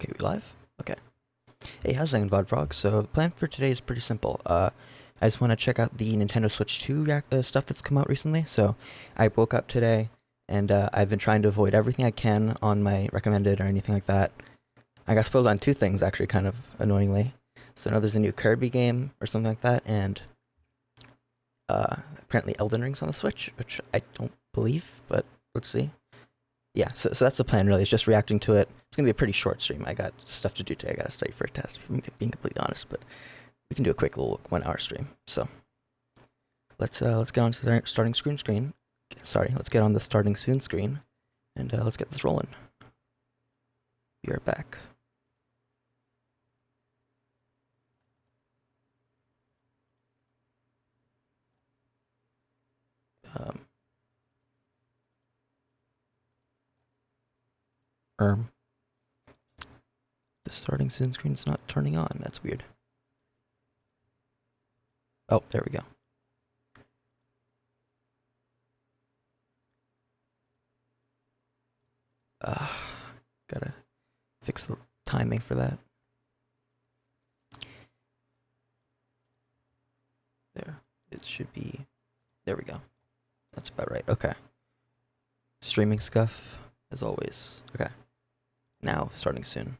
Okay, we live? Okay. Hey, how's it going, VOD Frog? So the plan for today is pretty simple. I just want to check out the Nintendo Switch 2 stuff that's come out recently. So I woke up today, and I've been trying to avoid everything I can on my recommended or anything like that. I got spoiled on two things, actually, kind of annoyingly. So now there's a new Kirby game or something like that, and apparently Elden Ring's on the Switch, which I don't believe, but let's see. Yeah, so that's the plan really, is just reacting to it. It's gonna be a pretty short stream. I got stuff to do today. I gotta study for a test, if I'm being completely honest, but we can do a quick little 1 hour stream. So let's get on to the starting screen. Sorry, let's get on the starting soon screen, and let's get this rolling. We are back. Um, erm, the starting soon screen's not turning on. That's weird. Oh, there we go. Gotta fix the timing for that. There, it should be. There we go. That's about right. Okay. Streaming scuff, as always. Okay. Now, starting soon.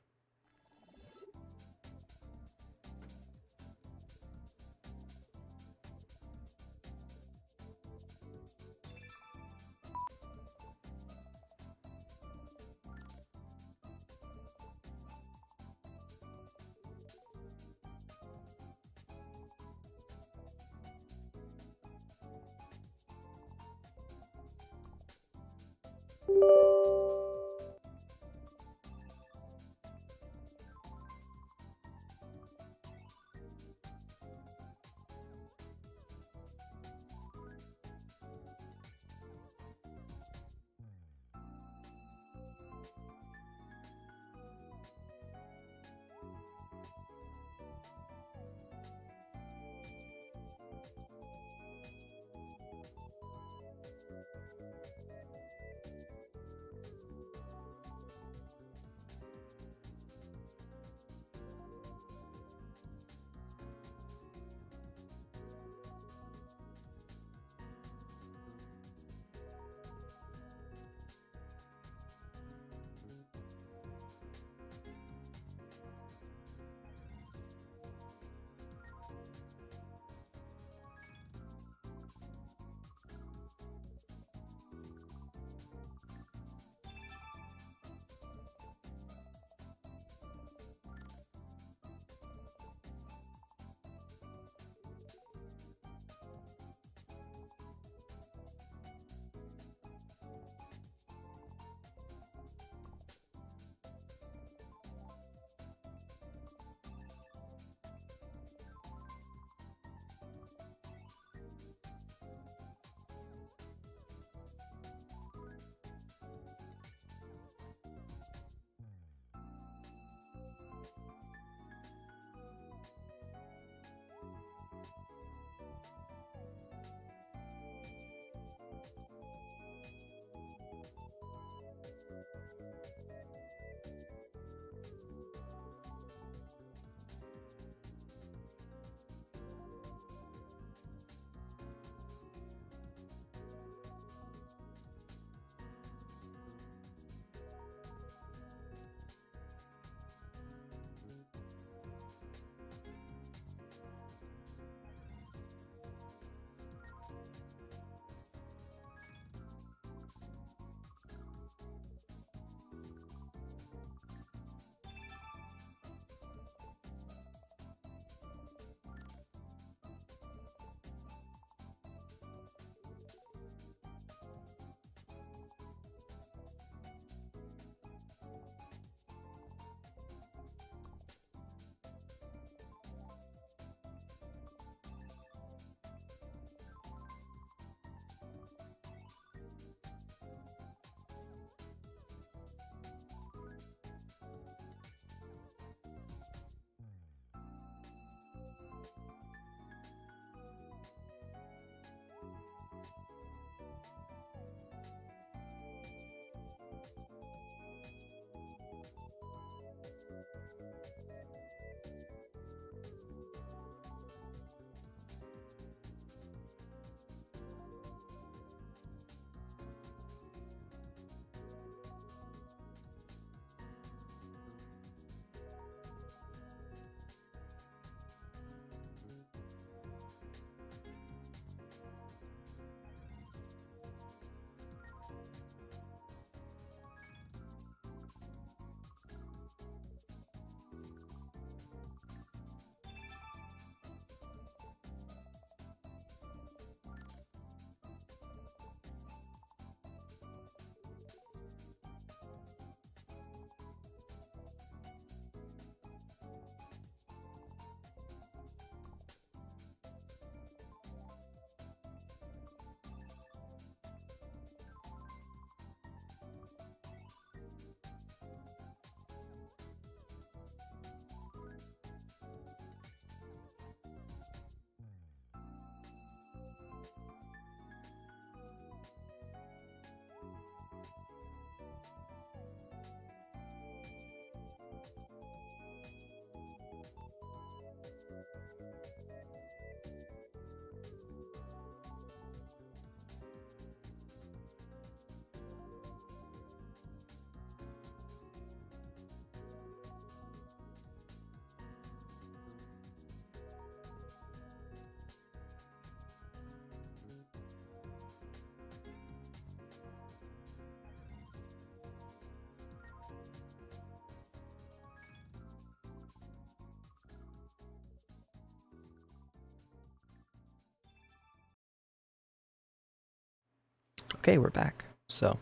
Okay, we're back. So,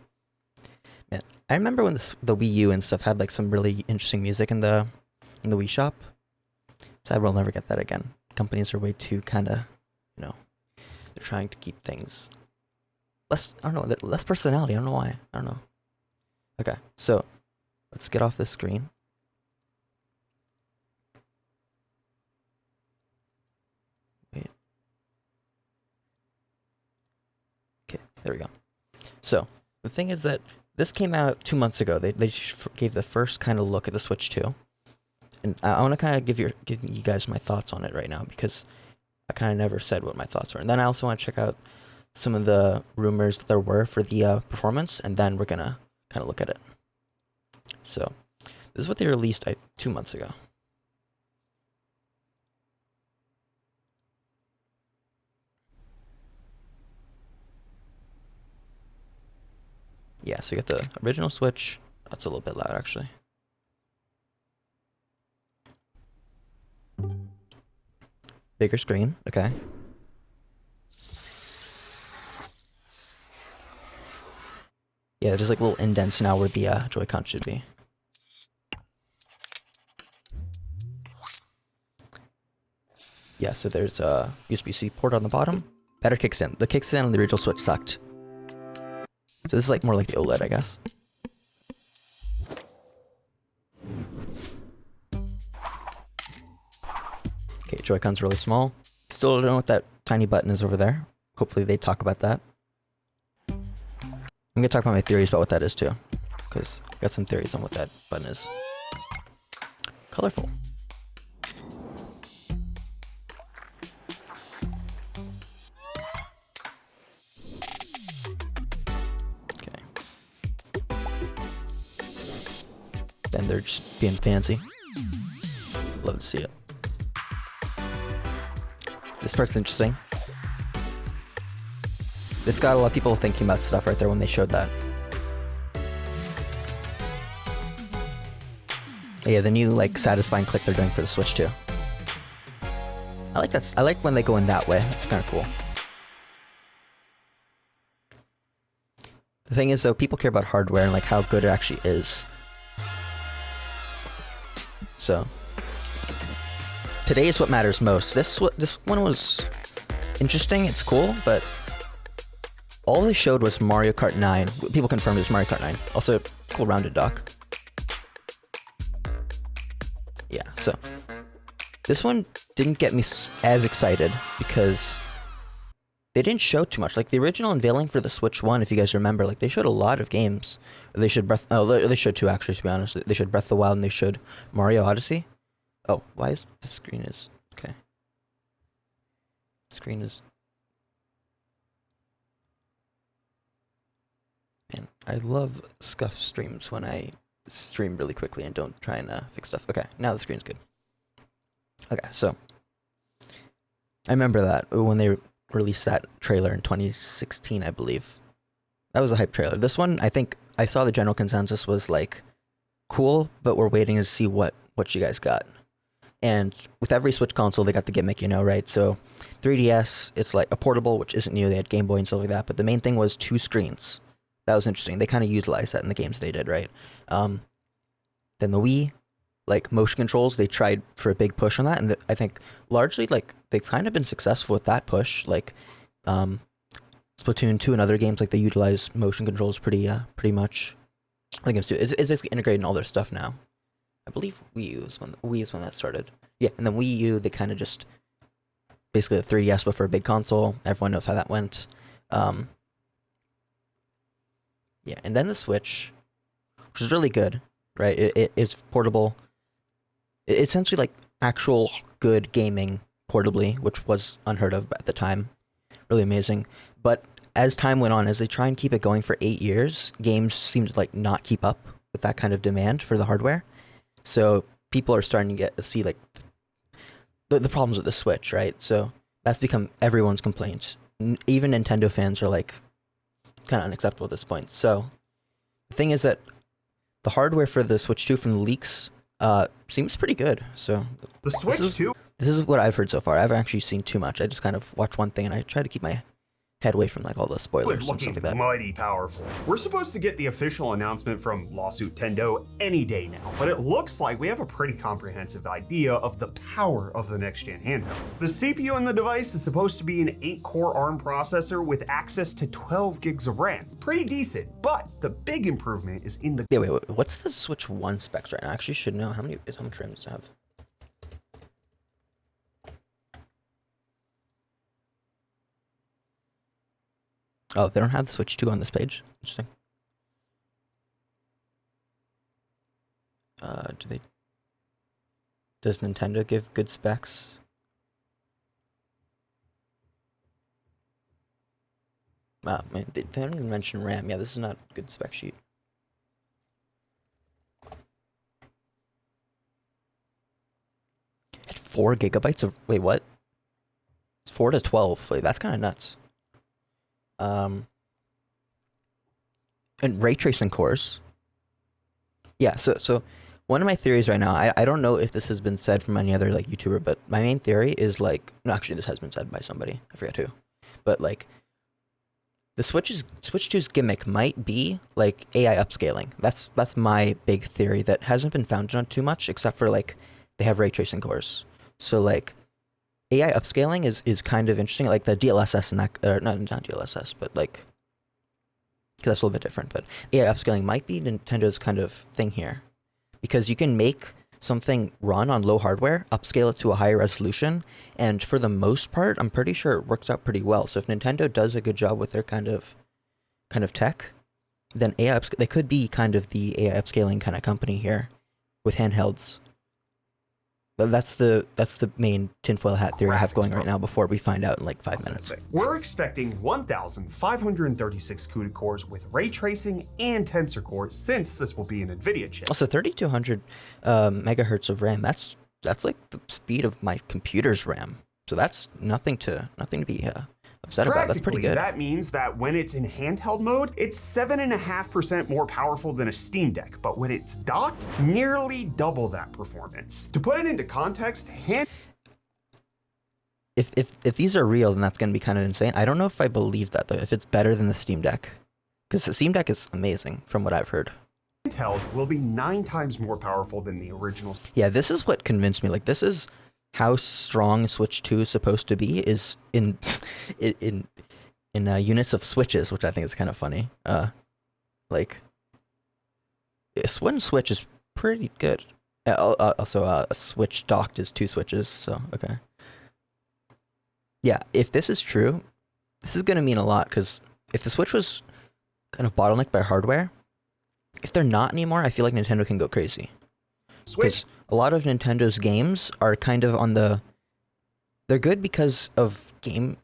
man, I remember when the Wii U and stuff had like some really interesting music in the Wii shop. Sad we'll never get that again. Companies are way too kind of, you know, they're trying to keep things less. I don't know, less personality. I don't know why. I don't know. Okay, so let's get off this screen. Wait. Okay, there we go. So the thing is that this came out 2 months ago. They gave the first kind of look at the Switch 2. And I want to kind of give you guys my thoughts on it right now, because I kind of never said what my thoughts were. And then I also want to check out some of the rumors that there were for the performance, and then we're going to kind of look at it. So this is what they released 2 months ago. Yeah, so you got the original Switch. That's a little bit loud, actually. Bigger screen, okay. Yeah, there's like little indents now where the Joy-Con should be. Yeah, so there's a USB-C port on the bottom. Better kickstand. The kickstand on the original Switch sucked. So this is like more like the OLED, I guess. Okay, Joy-Con's really small. Still don't know what that tiny button is over there. Hopefully they talk about that. I'm gonna talk about my theories about what that is too, because I got some theories on what that button is. Colorful. Okay. Then they're just being fancy. Love to see it. This part's interesting. This got a lot of people thinking about stuff right there when they showed that. Yeah, the new like satisfying click they're doing for the Switch too. I like that. I like when they go in that way. It's kind of cool. The thing is though, people care about hardware and like how good it actually is. So today is what matters most. This one was interesting. It's cool, but all they showed was Mario Kart 9. People confirmed it was Mario Kart 9. Also, cool rounded dock. Yeah, so this one didn't get me as excited because they didn't show too much. Like the original unveiling for the Switch 1, if you guys remember, like they showed a lot of games. They showed they showed two actually, to be honest. They showed Breath of the Wild and they showed Mario Odyssey. Oh, why is the screen is okay? Screen is. Man, I love scuff streams when I stream really quickly and don't try and fix stuff. Okay, now the screen's good. Okay, so I remember that when they released that trailer in 2016, I believe. That was a hype trailer. This one, I think I saw the general consensus was like cool, but we're waiting to see what you guys got. And with every Switch console, they got the gimmick, you know, right? So 3DS, it's like a portable, which isn't new. They had Game Boy and stuff like that, but the main thing was 2 screens. That was interesting. They kind of utilized that in the games they did, right? Then the Wii, like motion controls, they tried for a big push on that, and I think largely like they've kind of been successful with that push. Like Splatoon 2 and other games, like they utilize motion controls pretty much. I think it's basically integrated in all their stuff now. I believe Wii is when that started. Yeah, and then Wii U, they kind of just basically the 3DS, but for a big console. Everyone knows how that went. Yeah, and then the Switch, which is really good, right? It's portable. It's essentially like actual good gaming portably, which was unheard of at the time. Really amazing. But as time went on, as they try and keep it going for 8 years, games seem to like not keep up with that kind of demand for the hardware. So people are starting to see like the problems with the Switch, right? So that's become everyone's complaint. Even Nintendo fans are like kind of unacceptable at this point. So the thing is that the hardware for the Switch 2 from the leaks seems pretty good. So the Switch 2? This is what I've heard so far. I haven't actually seen too much. I just kind of watched one thing and I try to keep my head away from like all the spoilers was and stuff looking like that. mighty powerful. We're supposed to get the official announcement from Lawsuit Tendo any day now, but it looks like we have a pretty comprehensive idea of the power of the next-gen handheld. The CPU in the device is supposed to be an 8-core ARM processor with access to 12 gigs of RAM. Pretty decent, but the big improvement is in the— Yeah, wait, what's the Switch 1 specs right now? I actually should know how much RAM does it have. Oh, they don't have the Switch 2 on this page. Interesting. Do they? Does Nintendo give good specs? Wow, man, they don't even mention RAM. Yeah, this is not a good spec sheet. At 4 gigabytes of— wait, what? It's 4 to 12. Like, that's kind of nuts. And ray tracing cores. Yeah, so one of my theories right now, I don't know if this has been said from any other like YouTuber, but my main theory is like— no, actually this has been said by somebody, I forget who, but like the Switch 2's gimmick might be like AI upscaling. That's my big theory that hasn't been founded on too much, except for like they have ray tracing cores. So like AI upscaling is kind of interesting, like the DLSS and that, or not DLSS, but like, because that's a little bit different, but AI upscaling might be Nintendo's kind of thing here, because you can make something run on low hardware, upscale it to a higher resolution, and for the most part, I'm pretty sure it works out pretty well. So if Nintendo does a good job with their kind of tech, then they could be kind of the AI upscaling kind of company here with handhelds. That's the main tinfoil hat theory I have going right now before we find out in like 5 minutes. We're expecting 1,536 CUDA cores with ray tracing and tensor cores, since this will be an NVIDIA chip. Also, 3,200 megahertz of RAM. That's like the speed of my computer's RAM. So that's nothing to be upset about. That's pretty good. That means that when it's in handheld mode, it's 7.5% more powerful than a Steam Deck, but when it's docked, nearly double that performance. To put it into context, if these are real, then that's going to be kind of insane. I don't know if I believe that though. If it's better than the Steam Deck, because the Steam Deck is amazing from what I've heard. Handheld will be 9 times more powerful than the original. Yeah, this is what convinced me. Like, this is how strong Switch 2 is supposed to be, is in units of switches, which I think is kind of funny. Like, one switch is pretty good. Also, a switch docked is 2 switches, so okay. Yeah, if this is true, this is going to mean a lot, because if the Switch was kind of bottlenecked by hardware, if they're not anymore, I feel like Nintendo can go crazy. Because a lot of Nintendo's games are kind of on the— they're good because of game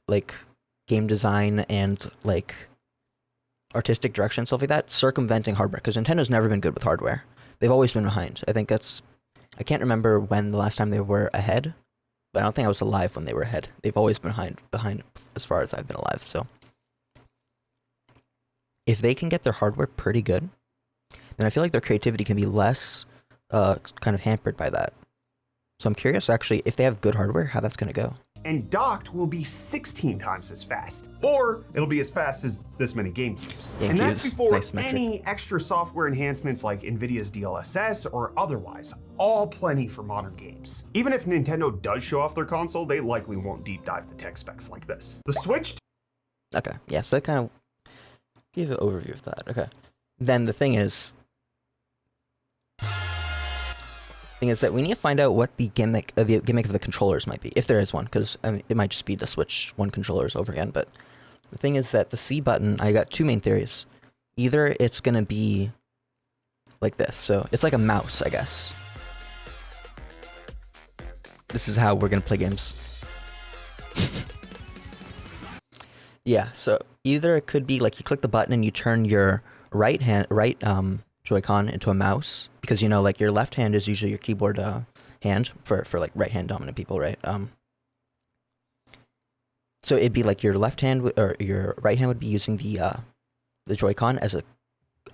design and like artistic direction, stuff like that, circumventing hardware, because Nintendo's never been good with hardware. They've always been behind. I think I can't remember when the last time they were ahead, but I don't think I was alive when they were ahead. They've always been behind as far as I've been alive, so if they can get their hardware pretty good, then I feel like their creativity can be less kind of hampered by that. So I'm curious, actually, if they have good hardware, how that's going to go. And docked will be 16 times as fast, or it'll be as fast as this many GameCubes. And that's before any extra software enhancements like NVIDIA's DLSS or otherwise. All plenty for modern games. Even if Nintendo does show off their console, they likely won't deep dive the tech specs like this. The Switch— Okay, yeah, so that kind of give an overview of that. Okay, then the thing is that we need to find out what the gimmick of the controllers might be, if there is one, because I mean, it might just be the Switch 1 controllers over again. But the thing is that the C button, I got 2 main theories. Either it's gonna be like this, so it's like a mouse, I guess. This is how we're gonna play games. Yeah, so either it could be like you click the button and you turn your right Joy-Con into a mouse, because you know, like, your left hand is usually your keyboard hand for like right hand dominant people, right? So it'd be like your left hand or your right hand would be using the Joy-Con as a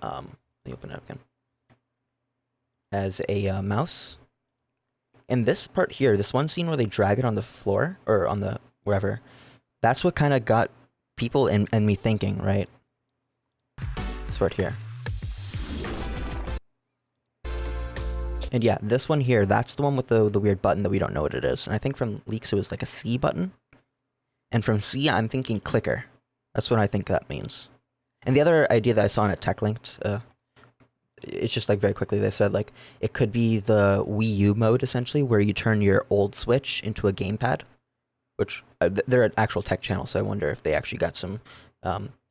let me open it up again, as a mouse. And this part here, this one scene where they drag it on the floor or on the wherever, that's what kind of got people and me thinking, right? It's right here. And yeah, this one here, that's the one with the weird button that we don't know what it is. And I think from leaks it was like a C button. And from C, I'm thinking clicker. That's what I think that means. And the other idea that I saw on it tech linked, it's just like very quickly they said like it could be the Wii U mode essentially, where you turn your old Switch into a gamepad, which they're an actual tech channel, so I wonder if they actually got some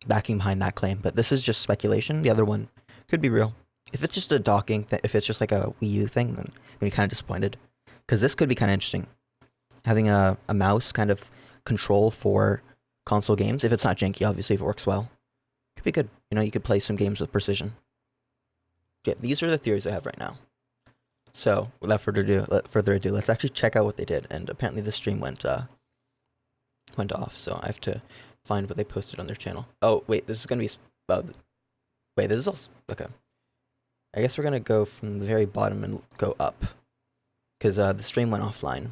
backing behind that claim. But this is just speculation. The other one could be real. If it's just a docking, if it's just like a Wii U thing, then I'm gonna be kind of disappointed, because this could be kind of interesting, having a mouse kind of control for console games. If it's not janky, obviously, if it works well, could be good. You know, you could play some games with precision. Yeah, these are the theories I have right now. So without further ado, let's actually check out what they did. And apparently the stream went off, so I have to find what they posted on their channel. Oh wait, this is gonna be. Wait, this is also okay. I guess we're gonna go from the very bottom and go up, because the stream went offline.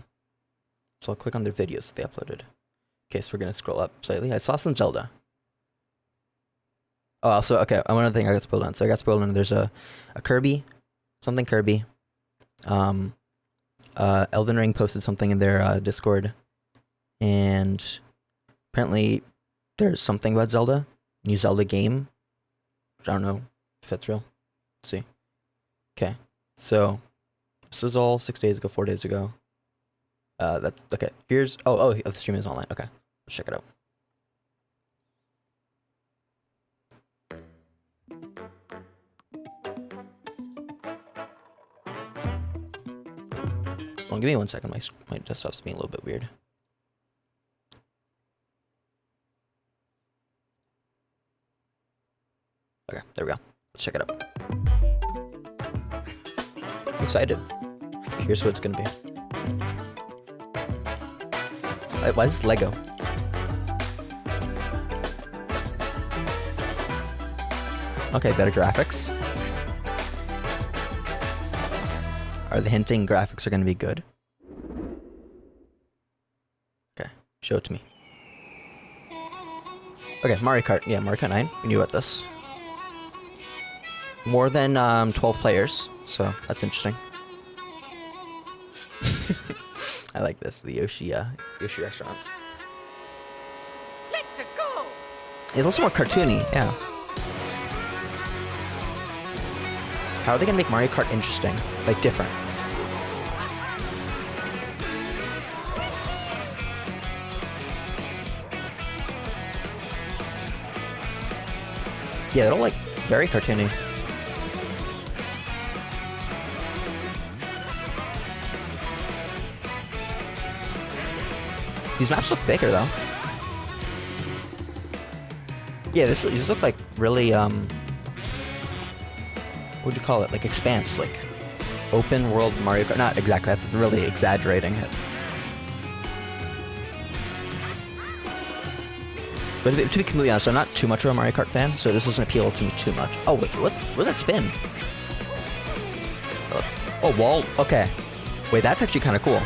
So I'll click on their videos that they uploaded. Okay, so we're gonna scroll up slightly. I saw some Zelda. Oh, also, okay, one other thing I got spoiled on. So I got spoiled on, there's a Kirby, something Kirby. Elden Ring posted something in their Discord. And apparently there's something about Zelda, new Zelda game. Which I don't know if that's real. Let's see. Okay, so this is all 6 days ago, 4 days ago. That's okay. Here's the stream is online. Okay, let's check it out. Well, give me 1 second. My desktop's being a little bit weird. Okay, there we go. Let's check it out. I'm excited. Here's what it's gonna be. Why is this Lego? Okay, better graphics. Are they hinting graphics are going to be good? Okay, show it to me. Okay, Mario Kart. Yeah, Mario Kart 9. We knew about this. More than 12 players, so that's interesting. I like this, the Yoshi restaurant. Let's go. It's also more cartoony, yeah. How are they gonna make Mario Kart interesting? Like, different? Yeah, they're all, like, very cartoony. These maps look bigger, though. Yeah, these look like really, what would you call it? Like, expanse, like, open world Mario Kart. Not exactly, that's really exaggerating it. But to be completely honest, I'm not too much of a Mario Kart fan, so this doesn't appeal to me too much. Oh, wait, what? Where's that spin? Oh, wall, okay. Wait, that's actually kind of cool.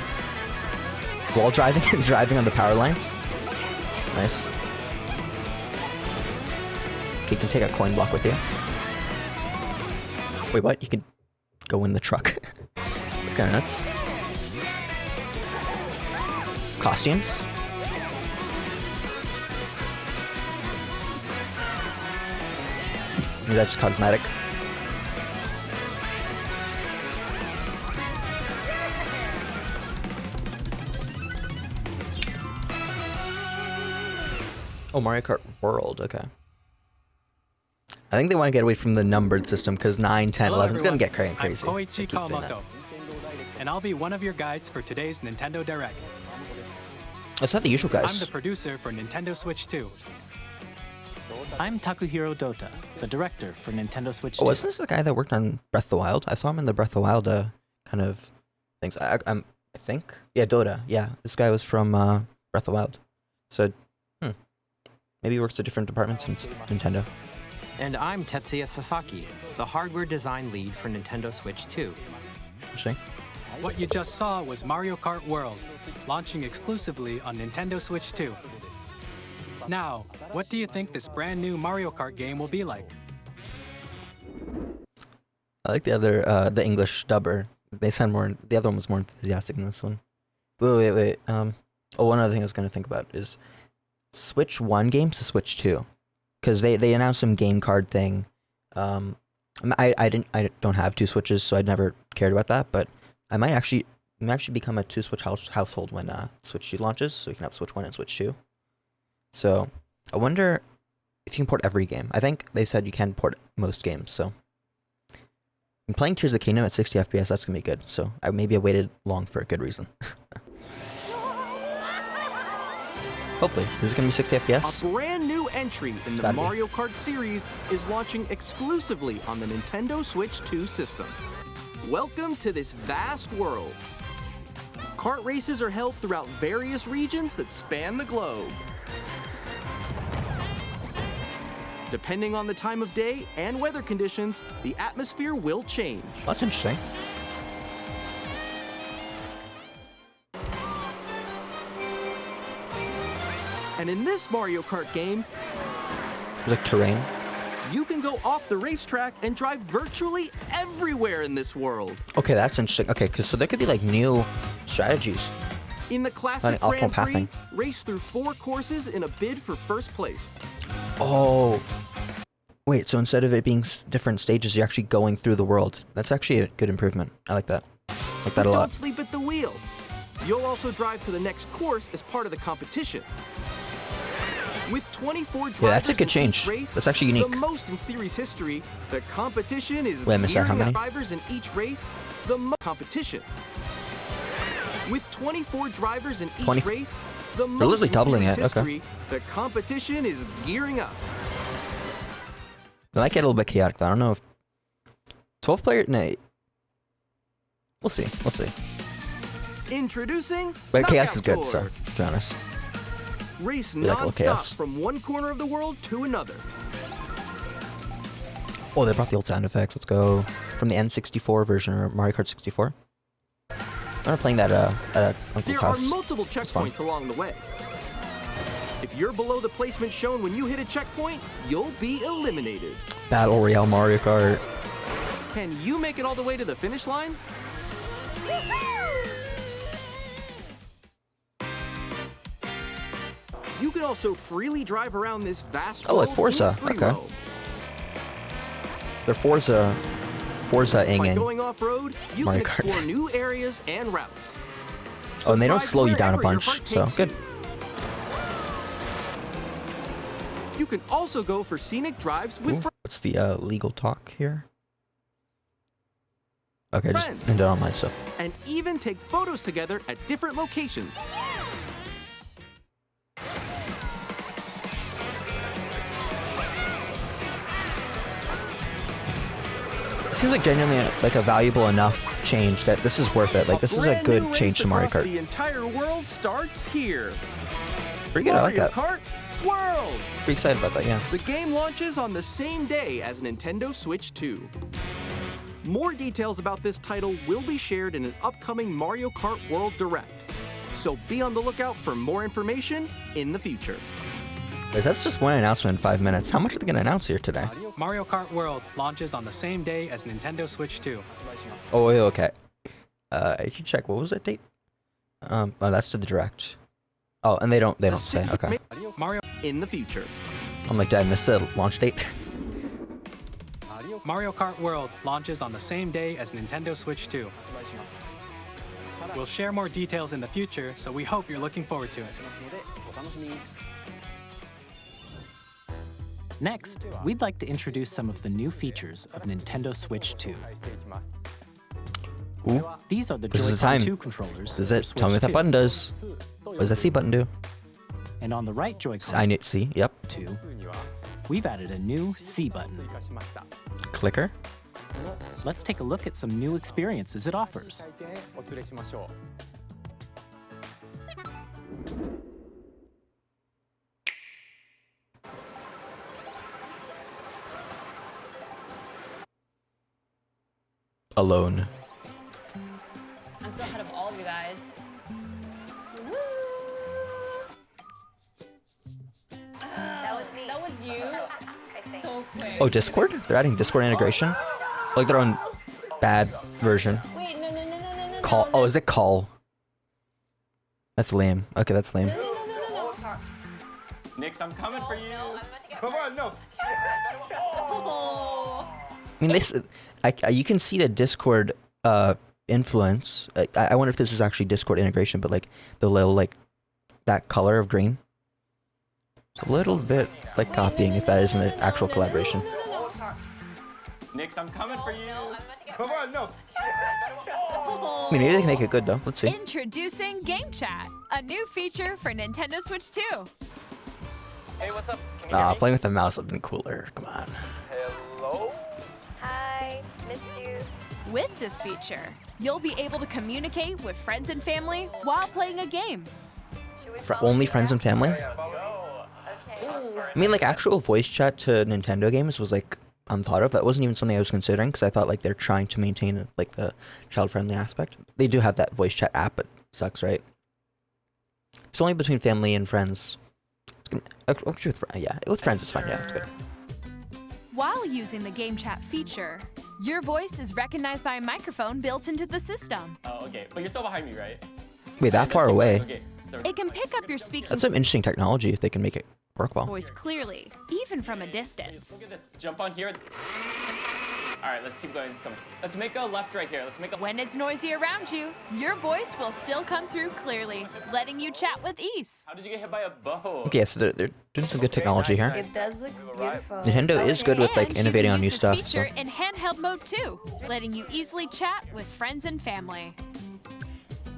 Wall driving and driving on the power lines. Nice. Okay, you can take a coin block with you. Wait, what? You can go in the truck. That's kind of nuts. Costumes. Maybe that's just cosmetic. Oh, Mario Kart World, okay. I think they want to get away from the numbered system, because 9, 10, 11 is going to get crazy. I'm Koichi Kawamoto, and I'll be one of your guides for today's Nintendo Direct. That's not the usual guys. I'm the producer for Nintendo Switch 2. I'm Takuhiro Dota, the director for Nintendo Switch 2. Oh, wasn't this the guy that worked on Breath of the Wild? I saw him in the Breath of the Wild kind of things. I think? Yeah, Dota. Yeah, this guy was from Breath of the Wild. So, maybe he works at different departments in Nintendo. And I'm Tetsuya Sasaki, the hardware design lead for Nintendo Switch 2. Interesting. What you just saw was Mario Kart World, launching exclusively on Nintendo Switch 2. Now, what do you think this brand new Mario Kart game will be like? I like the other, the English dubber. They sound more. The other one was more enthusiastic than this one. Wait. Oh, one other thing I was gonna think about is Switch 1 games to Switch 2, because they announced some game card thing. I don't have two Switches, so I never cared about that. But I might actually become a two Switch household when Switch 2 launches, so we can have Switch 1 and Switch 2. So I wonder if you can port every game. I think they said you can port most games. So I'm playing Tears of the Kingdom at 60 FPS. That's gonna be good. So I waited long for a good reason. Hopefully, this is gonna be 60 FPS. A brand new entry in the Gotta be. Mario Kart series is launching exclusively on the Nintendo Switch 2 system. Welcome to this vast world. Kart races are held throughout various regions that span the globe. Depending on the time of day and weather conditions, the atmosphere will change. That's interesting. And in this Mario Kart game, There's like terrain. you can go off the racetrack and drive virtually everywhere in this world. Okay, that's interesting. Okay, so there could be like new strategies. In the classic Optimal Grand Prix, pathing. race through 4 courses in a bid for first place. Oh. Wait, so instead of it being different stages, you're actually going through the world. That's actually a good improvement. I like that. I like that a Don't lot. sleep at the wheel. You'll also drive to the next course as part of the competition. With 24 drivers that's a good in each change. race, That's actually unique. the most in series history, the competition is Wait, I missed that. How gearing many? up drivers in each race, competition. With 24 drivers in each 20 race, the most literally in doubling series it, okay. history, the competition is gearing up. It might get a little bit chaotic though. I don't know if 12 player. No. We'll see. We'll see. Introducing But chaos Knockout is good, Tour. so to be honest. Race We like a little non-stop chaos. from one corner of the world to another. Oh, they brought the old sound effects. Let's go from the N64 version or Mario Kart 64. I remember playing that at Uncle's There house. are multiple It's fun. checkpoints along the way. If you're below the placement shown when you hit a checkpoint, you'll be eliminated. Battle Royale Mario Kart. Can you make it all the way to the finish line? You can also freely drive around this vast Oh, like world Forza, in free okay. roam. They're Forza By Ingen. going off-road, you Mario can Kart. explore new areas and routes. Oh, and they don't drive slow you down a wherever your bunch, heart so takes good. you. You can also go for scenic drives with Ooh, what's the legal talk here? Okay, just Friends. ended on my stuff. and even take photos together at different locations. It seems like genuinely like a valuable enough change that this is worth it. Like this is a brand good new change race to Mario across Kart. The entire world starts here. Pretty good. I like Mario that. Kart World. Pretty excited about that. Yeah. The game launches on the same day as Nintendo Switch 2. More details about this title will be shared in an upcoming Mario Kart World Direct. So be on the lookout for more information in the future. Wait, that's just one announcement in 5 minutes. How much are they gonna announce here today? Mario Kart World launches on the same day as Nintendo Switch 2. Oh, wait, okay. I should check. What was that date? Oh, that's to the direct. Oh, and they don't say. Okay. Mario In the future. I'm like, did I miss the launch date? Mario Kart World launches on the same day as Nintendo Switch 2. We'll share more details in the future, so we hope you're looking forward to it. Next, we'd like to introduce some of the new features of Nintendo Switch 2. Ooh. These are the This is the Joy-Con time. 2 controllers. Is for it? Tell me Switch what that 2. button does. What does that C button do? And on the right Joy-Con I need C. Yep. 2, we've added a new C button. Clicker. Let's take a look at some new experiences it offers. Alone. I'm so ahead of all of you guys. Woo! Oh, Discord? They're adding Discord integration? Like their own bad version. Wait, no. Call. Oh, is it call? That's lame. Okay, that's lame. No. Nix, I'm coming for you. No, I'm about to get Come on, no. Oh. I mean, this. You can see the Discord influence. I wonder if this is actually Discord integration, but like the little like that color of green. It's a little bit like copying if that isn't an actual collaboration. Nix, I'm coming for you. No, I'm about to get Come on, no. I mean, maybe they can make it good though. Let's see. Introducing Game Chat, a new feature for Nintendo Switch 2. Hey, what's up? Can you hear me? Playing with the mouse would have been cooler. Come on. Hello? Hi, missed you. With this feature, you'll be able to communicate with friends and family while playing a game. Should we For follow only you friends around? and family? Okay. I mean, like actual voice chat to Nintendo games was like unthought of. That wasn't even something I was considering because I thought like they're trying to maintain like the child-friendly aspect. They do have that voice chat app, but it sucks, right? It's only between family and friends. It's gonna, yeah, with friends it's fine. Yeah, it's good. While using the Game Chat feature, your voice is recognized by a microphone built into the system. Oh, okay. But you're still behind me, right? Wait, that far away? Okay. It can pick up your speaking That's some interesting technology if they can make it work well. voice clearly, even from a distance. Look at this. Jump on here. All right, let's keep going. Let's make a left right here. Let's make a. When it's noisy around you, your voice will still come through clearly, letting you chat with ease. How did you get hit by a bow? Okay, so they're doing some good technology here. It does look beautiful. Nintendo is good with like And innovating you on can new use stuff. this So. feature in handheld mode too, letting you easily chat with friends and family.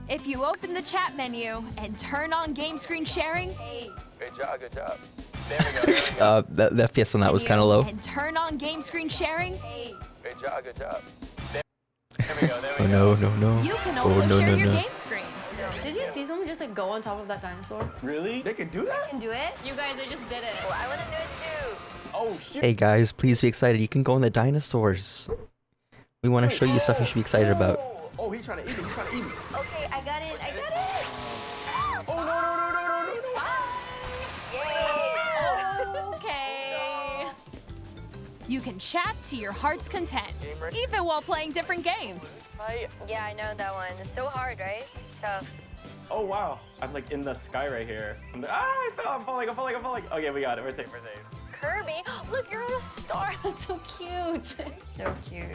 If you open the chat menu and turn on game screen sharing, Good job. Good job. There we go. The FPS on that was kind of low. and turn on game screen sharing, Good job. Good job. There we go. There we Oh go. no. you can also no, share no, your no. game screen. Did you see someone just like go on top of that dinosaur? Really? They can do that? Can do it? You guys, I just did it. Oh, I want to do it too. Oh shoot. Hey guys, please be excited. You can go on the dinosaurs. We want to show you stuff you should be excited about. Oh, he's trying to eat me. He's trying to eat me. Okay, I got it. Oh no. Yay! Okay. You can chat to your heart's content, even while playing different games. Yeah, I know that one. It's so hard, right? It's tough. Oh wow. I'm like in the sky right here. I fell. I'm falling. Okay, we got it. We're safe. Kirby, look, you're on a star. That's so cute. So cute.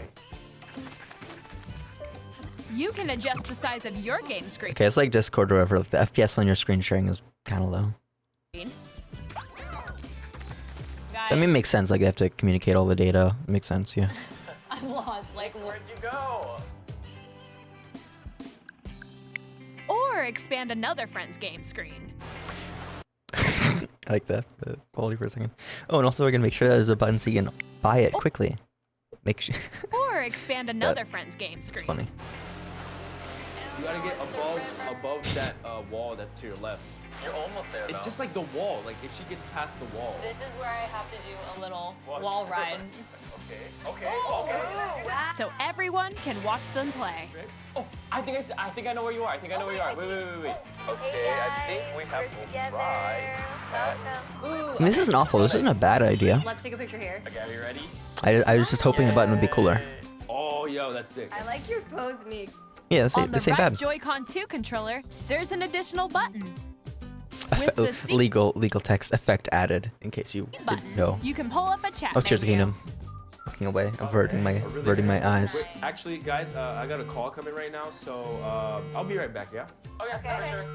You can adjust the size of your game screen. Okay, it's like Discord or whatever. Like, the FPS on your screen sharing is kind of low. Guys, I mean, it makes sense. Like they have to communicate all the data. It makes sense, yeah. I'm lost. Like, Where'd you go? Or expand another friend's game screen. I like the quality for a second. Oh, and also we're gonna make sure that there's a button so you can buy it quickly. Make sure. Or expand another friend's game screen. It's funny. You gotta get above that wall that's to your left. You're almost there. It's just like the wall. Like if she gets past the wall. this is where I have to do a little wall ride. Okay. So everyone can watch them play. Oh, I think I know where you are. Wait. Okay, I think we have to try. Ooh, I mean, this isn't awful. This isn't a bad idea. let's take a picture here. Okay, are you ready? I was just hoping the button would be cooler. Oh, yo, that's sick. I like your pose, Mix. Yeah, On the this ain't right bad. Joy-Con 2 controller, there's an additional button. With the C Legal text effect added in case you button, didn't know. you can pull up a chat Oh, Tears of the menu. Kingdom. Looking away, averting my eyes. Wait, actually, guys, I got a call coming right now, so I'll be right back, yeah? Okay. Sure.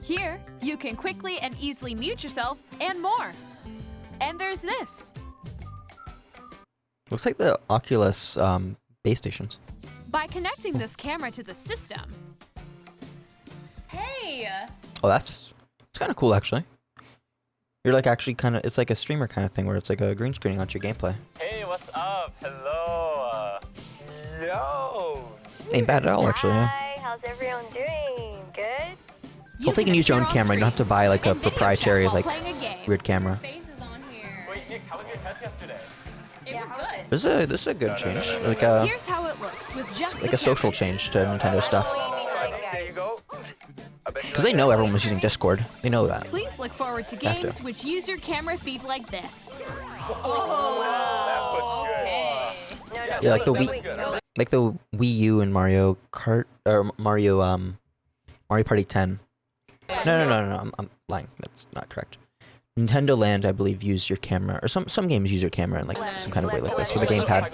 Here, you can quickly and easily mute yourself and more. And there's this. Looks like the Oculus base stations. By connecting this camera to the system, Hey! Oh, it's kind of cool actually. You're like actually kind of, it's like a streamer kind of thing where it's like a green screening onto your gameplay. Hey, what's up? Hello. Yo. Ain't bad at all actually. Yeah. Hi, how's everyone doing? Good? Hopefully you can use your own appear on camera. You don't have to screen buy like a and video chat proprietary while like playing a game. weird camera. Face is on here. Wait, Nick, how was your test yesterday? It was good. This is a good change. Like Here's how it looks with just like the a social camera. change to Nintendo stuff. There you go. Because they know everyone was using Discord. They know that. Please look forward to Have to. games which use your camera feed like this. Yeah, like the Wii U and Mario Kart or Mario Party 10. No. I'm lying. That's not correct. Nintendo Land, I believe, use your camera, or some games use your camera in like some kind of way like this with a gamepad.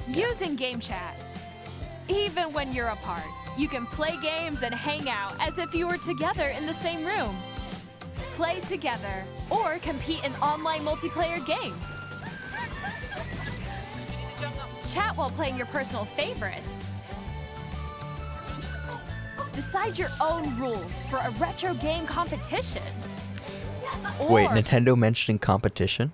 Using Game Chat. Even when you're apart, you can play games and hang out as if you were together in the same room. Play together or compete in online multiplayer games. Chat while playing your personal favorites. Decide your own rules for a retro game competition. Wait, Or Nintendo mentioning competition?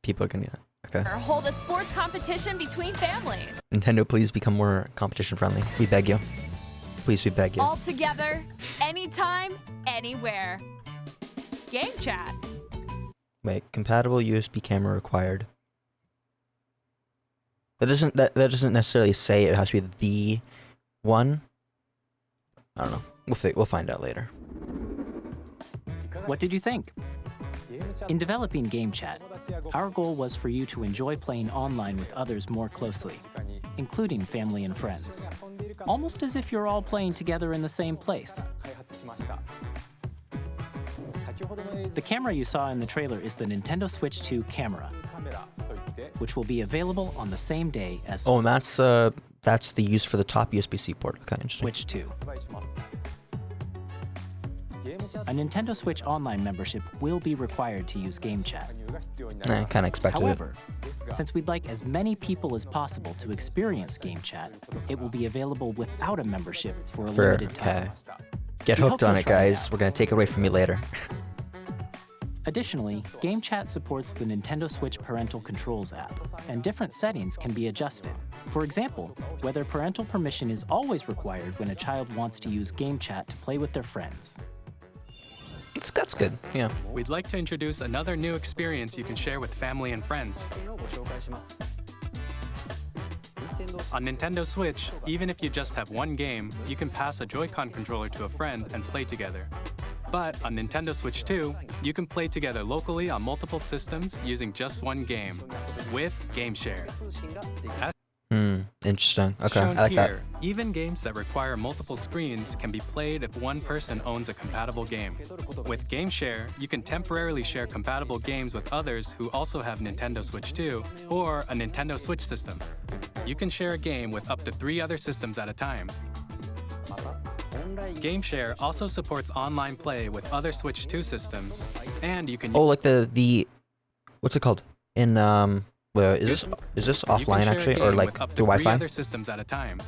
People are gonna okay. hold a sports competition between families. Nintendo, please become more competition friendly. We beg you. Please, we beg you. All together, anytime, anywhere. Game Chat. Wait, compatible USB camera required. That doesn't necessarily say it has to be the one. I don't know. We'll find out later. What did you think? In developing Game Chat, our goal was for you to enjoy playing online with others more closely, including family and friends, almost as if you're all playing together in the same place. The camera you saw in the trailer is the Nintendo Switch 2 camera, which will be available on the same day as Oh, and that's the use for the top USB-C port. Okay, interesting. Switch 2. A Nintendo Switch Online membership will be required to use Game Chat. I kind of expected However, since we'd like as many people as possible to experience Game Chat, it will be available without a membership for a limited time. Get We hooked hope on you'll it, try it guys. out. We're gonna take it away from you later. Additionally, Game Chat supports the Nintendo Switch Parental Controls app, and different settings can be adjusted. For example, whether parental permission is always required when a child wants to use Game Chat to play with their friends. That's good. Yeah. We'd like to introduce another new experience you can share with family and friends. On Nintendo Switch, even if you just have one game, you can pass a Joy-Con controller to a friend and play together. But on Nintendo Switch 2, you can play together locally on multiple systems using just one game, with Game Share. Interesting. Okay, Shown I like that. here, even games that require multiple screens can be played if one person owns a compatible game. With Game Share, you can temporarily share compatible games with others who also have Nintendo Switch 2 or a Nintendo Switch system. You can share a game with up to 3 other systems at a time. Game Share also supports online play with other Switch 2 systems, and you can Oh, like the what's it called? In where is this offline actually, or like through Wi-Fi? Wi-Fi? Other systems at a time.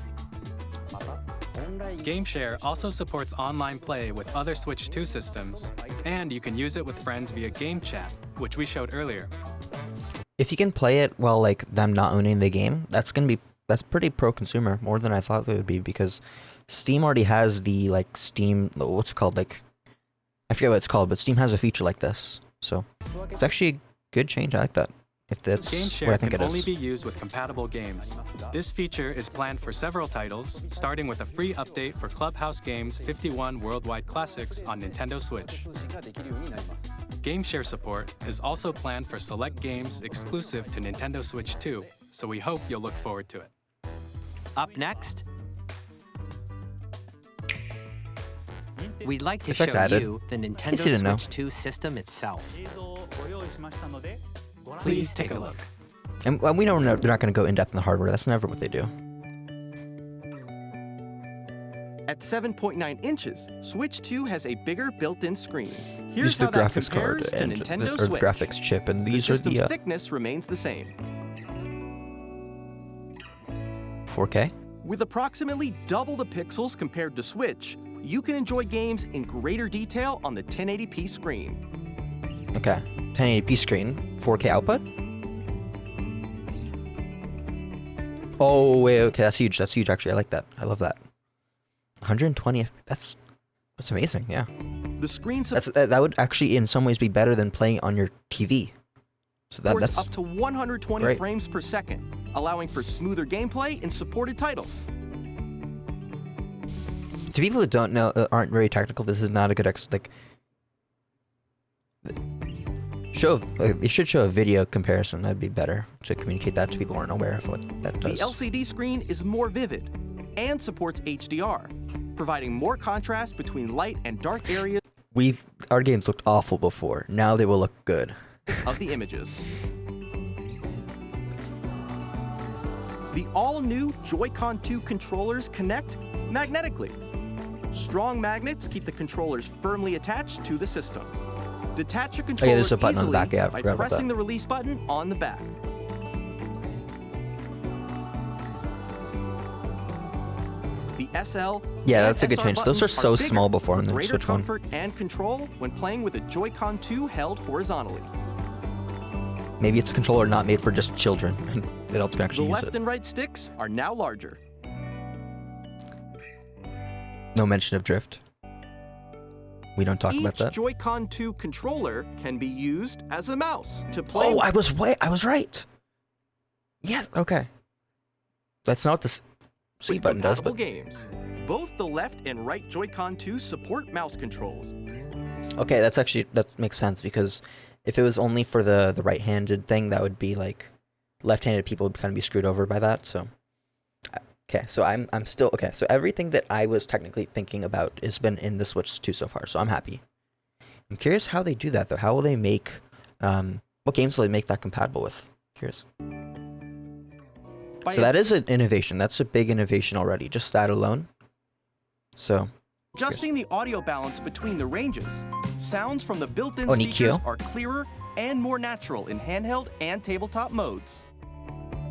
Game Share also supports online play with other Switch 2 systems, and you can use it with friends via Game Chat, which we showed earlier. If you can play it while like them not owning the game, that's pretty pro-consumer, more than I thought it would be, because Steam already has the like Steam, what's it called, like I forget what it's called, but Steam has a feature like this, so it's actually a good change. I like that. If that's Game what Share I think can it only is. be used with compatible games. This feature is planned for several titles, starting with a free update for Clubhouse Games 51 Worldwide Classics on Nintendo Switch. Game Share support is also planned for select games exclusive to Nintendo Switch 2, so we hope you'll look forward to it. Up next, we'd like to Effect show added. you the you Nintendo didn't know. Switch 2 system itself. Please take a look. And we know they're not going to go in depth in the hardware. That's never what they do. At 7.9 inches, Switch 2 has a bigger built-in screen. Use Here's the how that graphics card compares to and Nintendo or the Switch. graphics chip, and The these are system's the thickness remains the same. 4K. With approximately double the pixels compared to Switch, you can enjoy games in greater detail on the 1080p screen. Okay, 1080p screen, 4K output. Oh wait, okay, that's huge. That's huge. Actually, I like that. I love that. 120. That's amazing. Yeah. The screen That would actually, in some ways, be better than playing on your TV. So supports that's up to 120 great. frames per second. allowing for smoother gameplay in supported titles. To people who don't know, aren't very technical, this is not a good it should show a video comparison. That'd be better to communicate that to people who aren't aware of what that does. The LCD screen is more vivid and supports HDR, providing more contrast between light and dark areas Our games looked awful before. Now they will look good. of the images. The all-new Joy-Con 2 controllers connect magnetically. Strong magnets keep the controllers firmly attached to the system. Detach your controller there's a button on the easily back. Yeah, I by forgot about pressing that. the release button on the back. The SL Yeah, and that's a good SR change. Those buttons are so bigger small before for in the greater Switch 1. comfort and control when playing with a Joy-Con 2 held horizontally. Maybe it's a controller not made for just children. Adults can The actually use left it. and right sticks are now larger. No mention of drift. We don't talk about Each that. Joy-Con 2 controller can be used as a mouse to play. Oh, I was right. Yes, okay. That's not what the C with button does, compatible but games. Both the left and right Joy-Con 2 support mouse controls. okay, that makes sense because if it was only for the right-handed thing, that would be like left-handed people would kind of be screwed over by that. So, okay, so I'm still okay. So everything that I was technically thinking about has been in the Switch 2 so far. So I'm happy. I'm curious how they do that though. How will they make what games will they make that compatible with? Curious. So that is an innovation. That's a big innovation already. Just that alone. So. Adjusting the audio balance between the ranges, sounds from the built-in Oh, speakers EQ? are clearer and more natural in handheld and tabletop modes.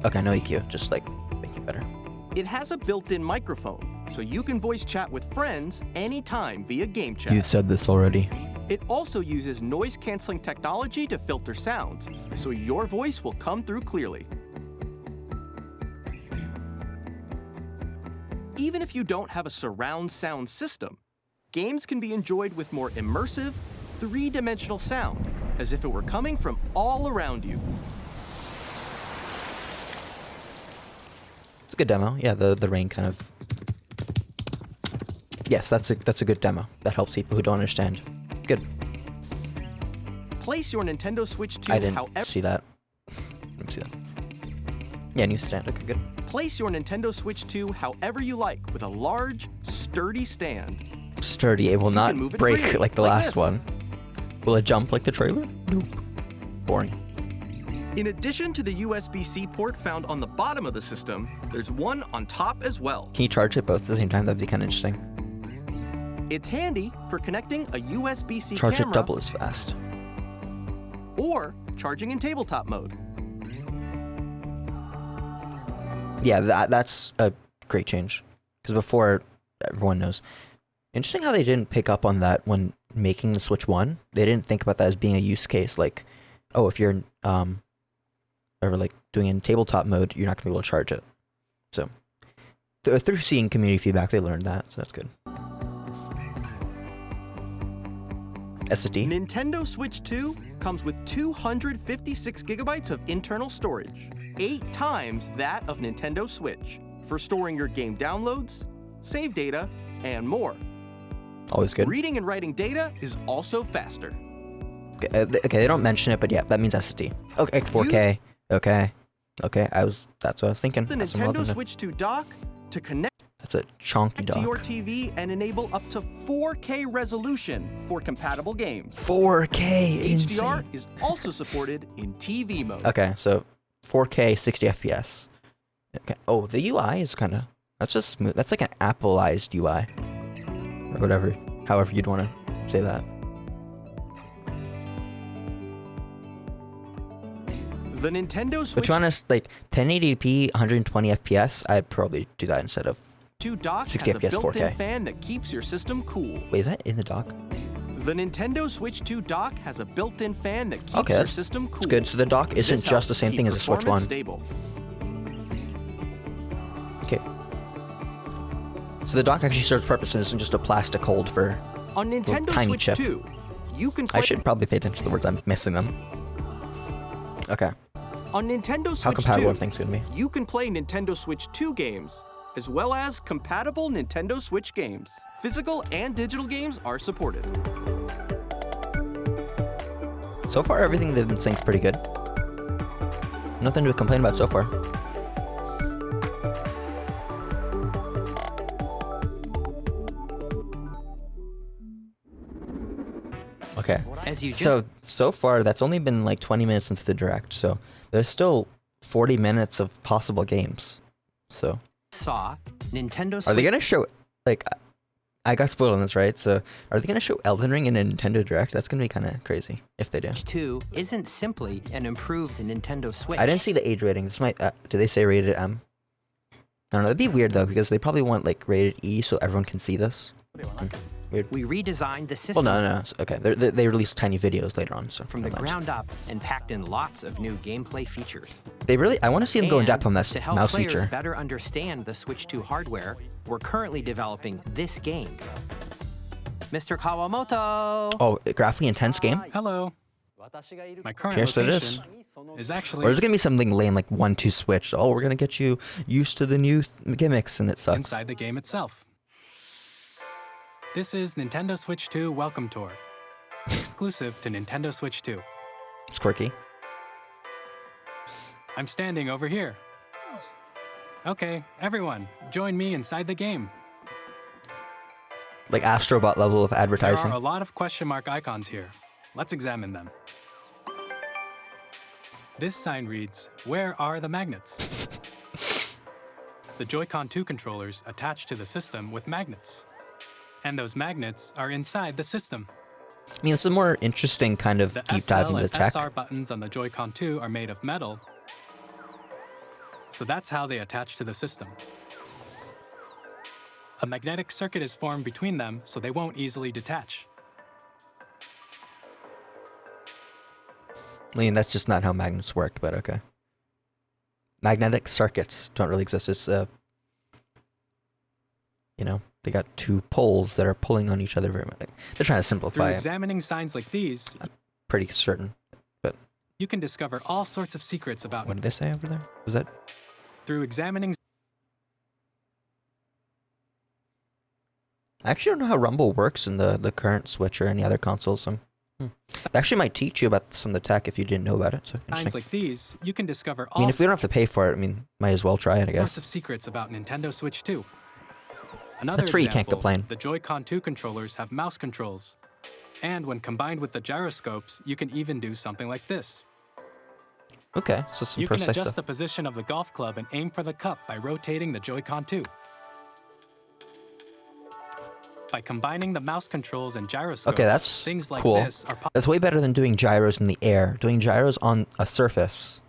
Okay, no EQ. Just like make it better. It has a built-in microphone, so you can voice chat with friends anytime via game chat. You've said this already. It also uses noise-canceling technology to filter sounds, so your voice will come through clearly. Even if you don't have a surround sound system, games can be enjoyed with more immersive, three-dimensional sound, as if it were coming from all around you. It's a good demo. Yeah, the rain kind of. Yes, that's a good demo. That helps people who don't understand. Good. Place your Nintendo Switch 2 I didn't however. see that. Let me see that. Yeah, new stand. Okay, good. Place your Nintendo Switch 2 however you like with a large, sturdy stand. Sturdy. It will You not can move it break freely, like the like last this. one. Will it jump like the trailer? Nope. Boring. In addition to the USB-C port found on the bottom of the system, there's one on top as well. Can you charge it both at the same time? That'd be kind of interesting. It's handy for connecting a USB-C Charge camera it double as fast. or charging in tabletop mode. Yeah, that's a great change. Because before, everyone knows. Interesting how they didn't pick up on that when making the Switch 1. They didn't think about that as being a use case. Like, oh, if you're ever like doing it in tabletop mode, you're not going to be able to charge it. So, through seeing community feedback, they learned that. So that's good. SSD. Nintendo Switch 2 comes with 256 gigabytes of internal storage, 8 times that of Nintendo Switch, for storing your game downloads, save data, and more. Always good. Reading and writing data is also faster. Okay, they don't mention it, but yeah, that means SSD. Okay, 4K. Okay. That's what I was thinking. The That's what I'm Nintendo loving it. Switch 2 dock to connect That's a chonky to your dock. TV and enable up to 4K resolution for compatible games. 4K. HDR Insane. is also supported in TV mode. Okay, so 4K 60 FPS. Okay. Oh, the UI is kind of that's just smooth. That's like an Appleized UI, or whatever. However you'd want to say that. The Nintendo But Switch to be honest, like 1080p 120 FPS, I'd probably do that instead of 2 dock 60 has a FPS built-in 4K. fan that keeps your system cool. Wait, is that in the dock? The Nintendo Switch 2 dock has a built-in fan that keeps Okay, your that's system cool. good. So the dock isn't This just the helps same keep thing as a Switch performance 1. Stable. Okay. So the dock actually serves purpose and isn't just a plastic hold for On Nintendo tiny Switch chip. 2, you can play I should probably pay attention to the words. I'm missing them. Okay. On Nintendo How Switch compatible 2, are things gonna be? you can play Nintendo Switch 2 games, as well as compatible Nintendo Switch games. Physical and digital games are supported. So far, everything they've been saying is pretty good. Nothing to complain about so far. Okay. As you just So far, that's only been like 20 minutes into the direct, so there's still 40 minutes of possible games. So saw, Nintendo are Switch they gonna show, like, I got spoiled on this, right? So are they gonna show Elden Ring in a Nintendo Direct? That's gonna be kind of crazy if they do. 2 isn't simply an improved Nintendo Switch. I didn't see the age rating. This might, do they say rated M? I don't know. That'd be weird though, because they probably want like rated E so everyone can see this. Weird. We redesigned the system Well, no. Okay, they released tiny videos later on, so from the never mind. ground up and packed in lots of new gameplay features. They really, I want to see them go in depth on this to help mouse players feature. better understand the Switch 2 hardware, we're currently developing this game. Mr. Kawamoto! Oh, a graphically intense game? Hello. My current Here's what it is. location is actually Or is it gonna be something lame like 1-2 switch? Oh, we're gonna get you used to the new gimmicks, and it sucks. inside the game itself. This is Nintendo Switch 2 Welcome Tour, exclusive to Nintendo Switch 2. It's quirky. I'm standing over here. Okay, everyone, join me inside the game. Like Astrobot level of There advertising. are a lot of question mark icons here. Let's examine them. This sign reads, "Where are the magnets?" The Joy-Con 2 controllers attach to the system with magnets. And those magnets are inside the system. I mean, it's a more interesting kind of The deep dive SL into the and tech. SR buttons on the Joy-Con 2 are made of metal. So that's how they attach to the system. A magnetic circuit is formed between them so they won't easily detach. I mean, that's just not how magnets work, but okay. Magnetic circuits don't really exist. It's, you know, they got two poles that are pulling on each other very much. They're trying to Through simplify it. examining signs like these, Pretty certain. But you can discover all sorts of secrets about what did they say over there? Was that? Through examining I actually don't know how Rumble works in the current Switch or any other consoles. So, They actually might teach you about some of the tech if you didn't know about it. So signs interesting. like these, you can discover I mean, all if we don't have to pay for it, I mean, might as well try it, I sorts guess. of secrets about Nintendo Switch 2. Another That's free, you can't example, complain. The Joy-Con 2 controllers have mouse controls. And when combined with the gyroscopes, you can even do something like this. Okay, so some You can precise adjust stuff. the position of the golf club and aim for the cup by rotating the Joy-Con 2. By combining the mouse controls and gyroscopes, Okay, that's things like cool. this are That's way better than doing gyros in the air. Doing gyros on a surface,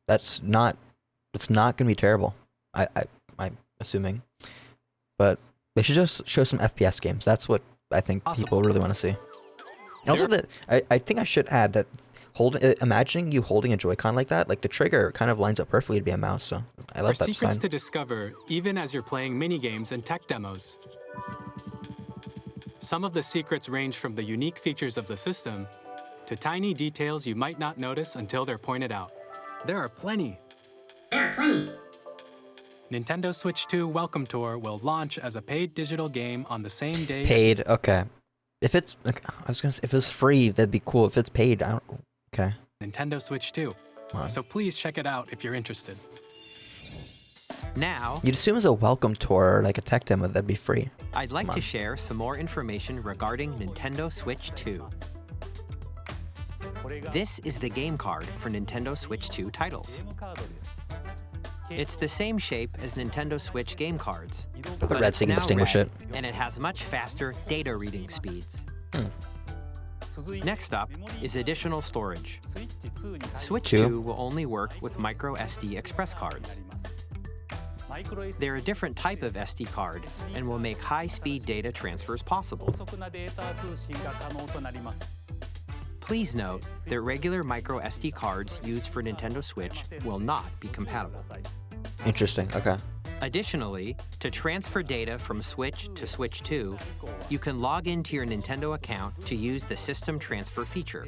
it's not going to be terrible. I'm assuming. But they should just show some FPS games. That's what I think people really want to see. And also, I think I should add that imagining you holding a Joy-Con like that, like the trigger kind of lines up perfectly to be a mouse. So I are love that secrets design. to discover even as you're playing minigames and tech demos. Some of the secrets range from the unique features of the system to tiny details you might not notice until they're pointed out. There are plenty. Nintendo Switch 2 Welcome Tour will launch as a paid digital game on the same day. Paid, okay. If it's, I was gonna say, if it's free, that'd be cool. If it's paid, I don't. Okay. Nintendo Switch 2. Wow. So please check it out if you're interested. Now, You'd assume as a welcome tour, or like a tech demo, that'd be free. I'd like Come to on. share some more information regarding Nintendo Switch 2. This is the game card for Nintendo Switch 2 titles. It's the same shape as Nintendo Switch game cards, The but red it's so you can now distinguish red, it. and it has much faster data reading speeds. Next up is additional storage. Switch 2 will only work with micro SD express cards. They're a different type of SD card and will make high-speed data transfers possible. Please note that regular micro SD cards used for Nintendo Switch will not be compatible. Interesting. Okay. Additionally, to transfer data from Switch to Switch 2, you can log into your Nintendo account to use the System Transfer feature.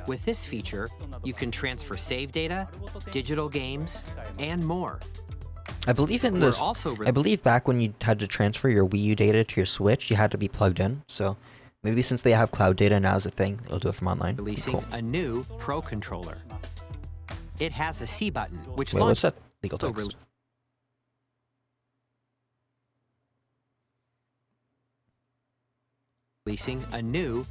With this feature, you can transfer save data, digital games, and more. I believe in this. I believe back when you had to transfer your Wii U data to your Switch, you had to be plugged in. So maybe since they have cloud data now as a thing, they'll do it from online. Releasing a new Pro Controller. It has a C button, which Wait, what's that legal text? Releasing a new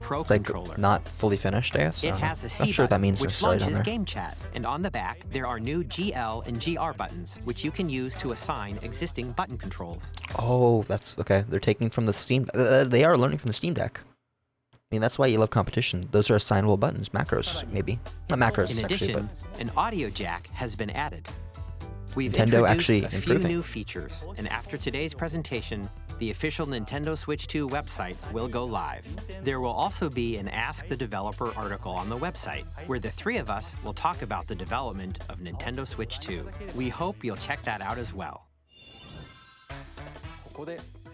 Pro It's like Controller. not fully finished, I guess. It has a C not sure what that button, means which necessarily down launches there. Game Chat, and on the back there are new GL and GR buttons, which you can use to assign existing button controls. Oh, that's okay. They're taking from the Steam. They are learning from the Steam Deck. I mean, that's why you love competition. Those are assignable buttons, macros, maybe. Not macros, In actually, addition, an audio jack has been added. We've Nintendo introduced actually a few improving. new features, and after today's presentation, the official Nintendo Switch 2 website will go live. There will also be an Ask the Developer article on the website, where the three of us will talk about the development of Nintendo Switch 2. We hope you'll check that out as well.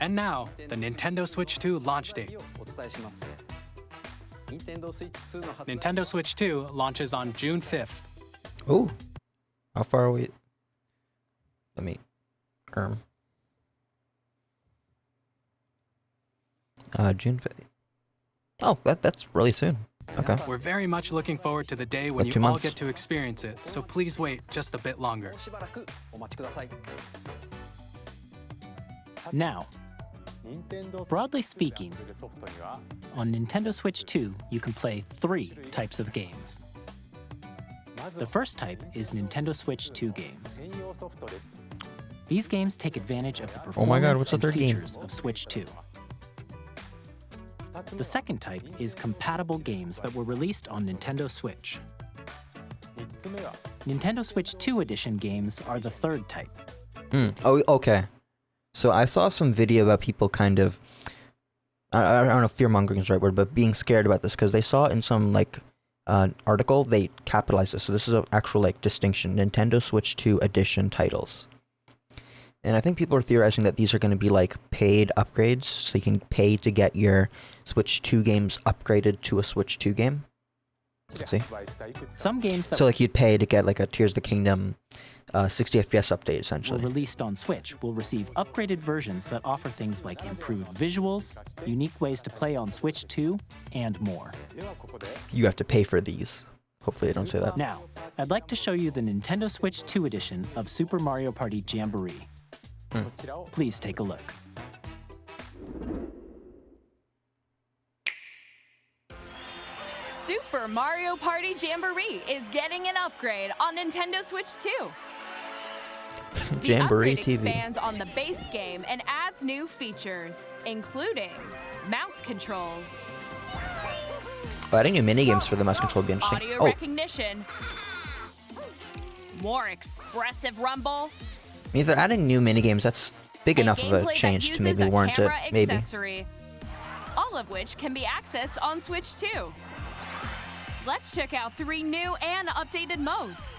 And now, the Nintendo Switch 2 launch date. Nintendo Switch 2 launches on June 5th. Ooh. How far are we? Let me. June 5th. Oh, that's really soon. Okay. We're very much looking forward to the day when Like you 2 all months. get to experience it, so please wait just a bit longer. Now, broadly speaking, on Nintendo Switch 2, you can play 3 types of games. The first type is Nintendo Switch 2 games. These games take advantage of the Oh my God, performance what's the and third game? features of Switch 2. The second type is compatible games that were released on Nintendo Switch. Nintendo Switch 2 Edition games are the third type. Oh, okay. So I saw some video about people kind of, I don't know if fear-mongering is the right word, but being scared about this because they saw in some like article they capitalized this. So this is an actual like distinction: Nintendo Switch 2 Edition titles. And I think people are theorizing that these are going to be like paid upgrades, so you can pay to get your Switch 2 games upgraded to a Switch 2 game. Let's see. Some games that So like you'd pay to get like a Tears of the Kingdom 60 FPS update were essentially. released on Switch will receive upgraded versions that offer things like improved visuals, unique ways to play on Switch 2, and more. You have to pay for these. Hopefully they don't say that. Now, I'd like to show you the Nintendo Switch 2 edition of Super Mario Party Jamboree. Please take a look. Super Mario Party Jamboree is getting an upgrade on Nintendo Switch 2. The Jamboree upgrade TV. expands on the base game and adds new features, including mouse controls, Adding new minigames for the mouse control would be interesting. audio Oh, recognition, more expressive rumble, I mean, if they're adding new minigames, that's big and enough of gameplay a that change to uses maybe a warrant it. camera Maybe. accessory, all of which can be accessed on Switch 2. Let's check out 3 new and updated modes.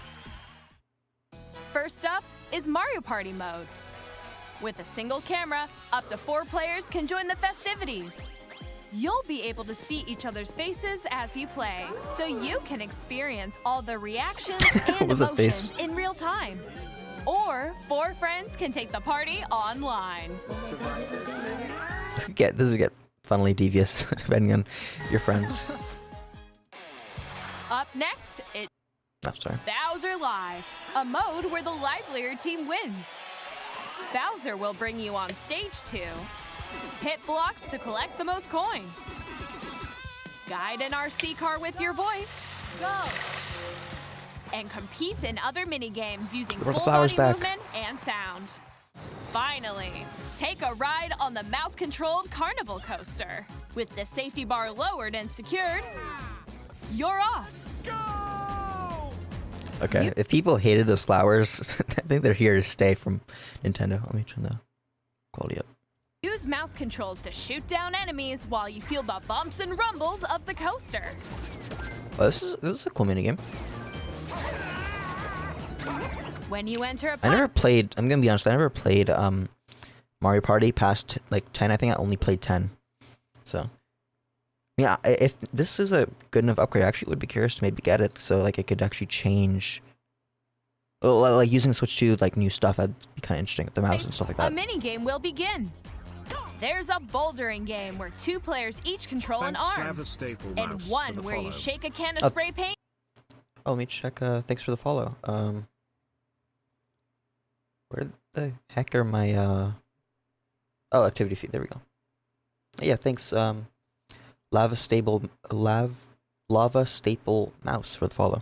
First up is Mario Party mode. With a single camera, up to 4 players can join the festivities. You'll be able to see each other's faces as you play, so you can experience all the reactions and was that emotions face? in real time. Or 4 friends can take the party online. This would get funnily devious depending on your friends. Up next, it's Oh, sorry. Bowser Live, a mode where the livelier team wins. Bowser will bring you on stage to hit blocks to collect the most coins, guide an RC car with your voice, go, and compete in other mini-games using Brought the full flowers body back. movement and sound. Finally, take a ride on the mouse-controlled carnival coaster. With the safety bar lowered and secured, you're off. Okay, if people hated those flowers, I think they're here to stay from Nintendo. Let me turn the quality up. Use mouse controls to shoot down enemies while you feel the bumps and rumbles of the coaster. Oh, this is a cool minigame. When you enter a I never played. I'm gonna be honest. I never played Mario Party past like 10. I think I only played 10. So yeah, if this is a good enough upgrade, I actually would be curious to maybe get it. So like it could actually change. Well, like using the Switch 2, like new stuff, that'd be kind of interesting with the mouse and stuff like that. A mini game will begin. There's a bouldering game where 2 players each control an arm, and one where you shake a can of spray paint. Oh, let me check. Thanks for the follow. Where the heck are my Oh, activity feed. There we go. Yeah, thanks. Lava Staple Mouse for the follow.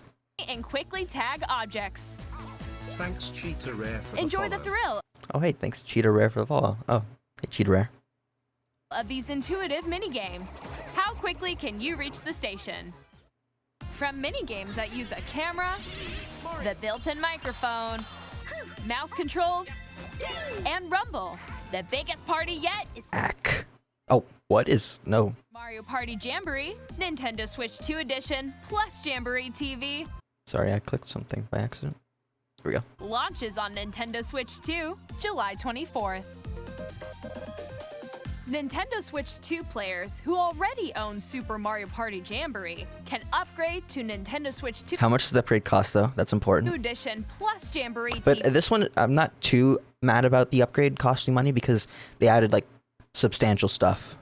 And quickly tag objects. Thanks, Cheetah Rare, for Enjoy the the thrill Oh, hey, thanks Cheetah Rare for the follow. Oh, hey Cheetah Rare. of these intuitive mini games. How quickly can you reach the station? From mini games that use a camera, the built-in microphone, mouse controls, and rumble, the biggest party yet is Oh, what is no? Mario Party Jamboree, Nintendo Switch 2 Edition, plus Jamboree TV. Sorry, I clicked something by accident. Here we go. Launches on Nintendo Switch 2, July 24th. Nintendo Switch 2 players who already own Super Mario Party Jamboree can upgrade to Nintendo Switch 2 How much does the upgrade cost though? That's important. Edition plus Jamboree But TV. this one, I'm not too mad about the upgrade costing money because they added like substantial stuff.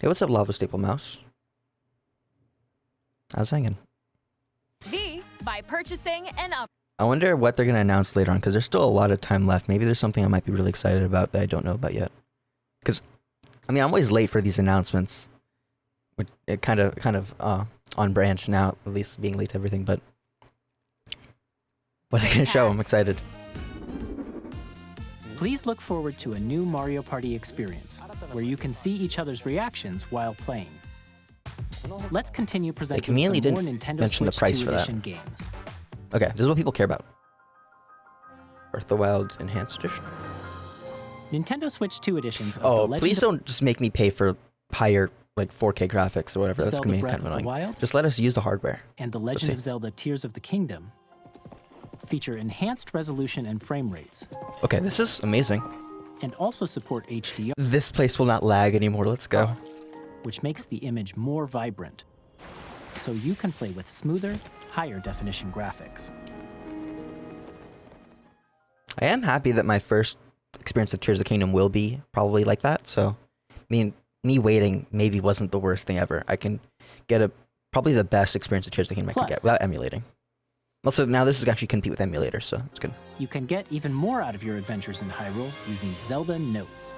Hey, what's up, Lava Staple Mouse? How's it hanging? By purchasing an up. I wonder what they're gonna announce later on because there's still a lot of time left. Maybe there's something I might be really excited about that I don't know about yet. Because, I mean, I'm always late for these announcements. It kind of on branch now, at least being late to everything. But what are they gonna show? I'm excited. Please look forward to a new Mario Party experience, where you can see each other's reactions while playing. Let's continue presenting some more conveniently Nintendo mention the Switch price 2 for that. Edition games. Okay, this is what people care about. Breath of the Wild Enhanced Edition. Nintendo Switch 2 editions of The Oh, Legend please of don't just make me pay for higher, like 4K graphics or whatever. That's Zelda gonna be Breath kind of of the annoying. Wild? Just let us use the hardware. and The Let's Legend see. of Zelda Tears of the Kingdom feature enhanced resolution and frame rates, Okay, this is amazing. and also support HDR, This place will not lag anymore. Let's go. which makes the image more vibrant, so you can play with smoother, higher definition graphics. I am happy that my first experience with Tears of the Kingdom will be probably like that. So, I mean, me waiting maybe wasn't the worst thing ever. I can get probably the best experience of Tears of the Kingdom I can get Plus- without emulating. Also, now this is actually compete with emulators, so it's good. You can get even more out of your adventures in Hyrule using Zelda Notes.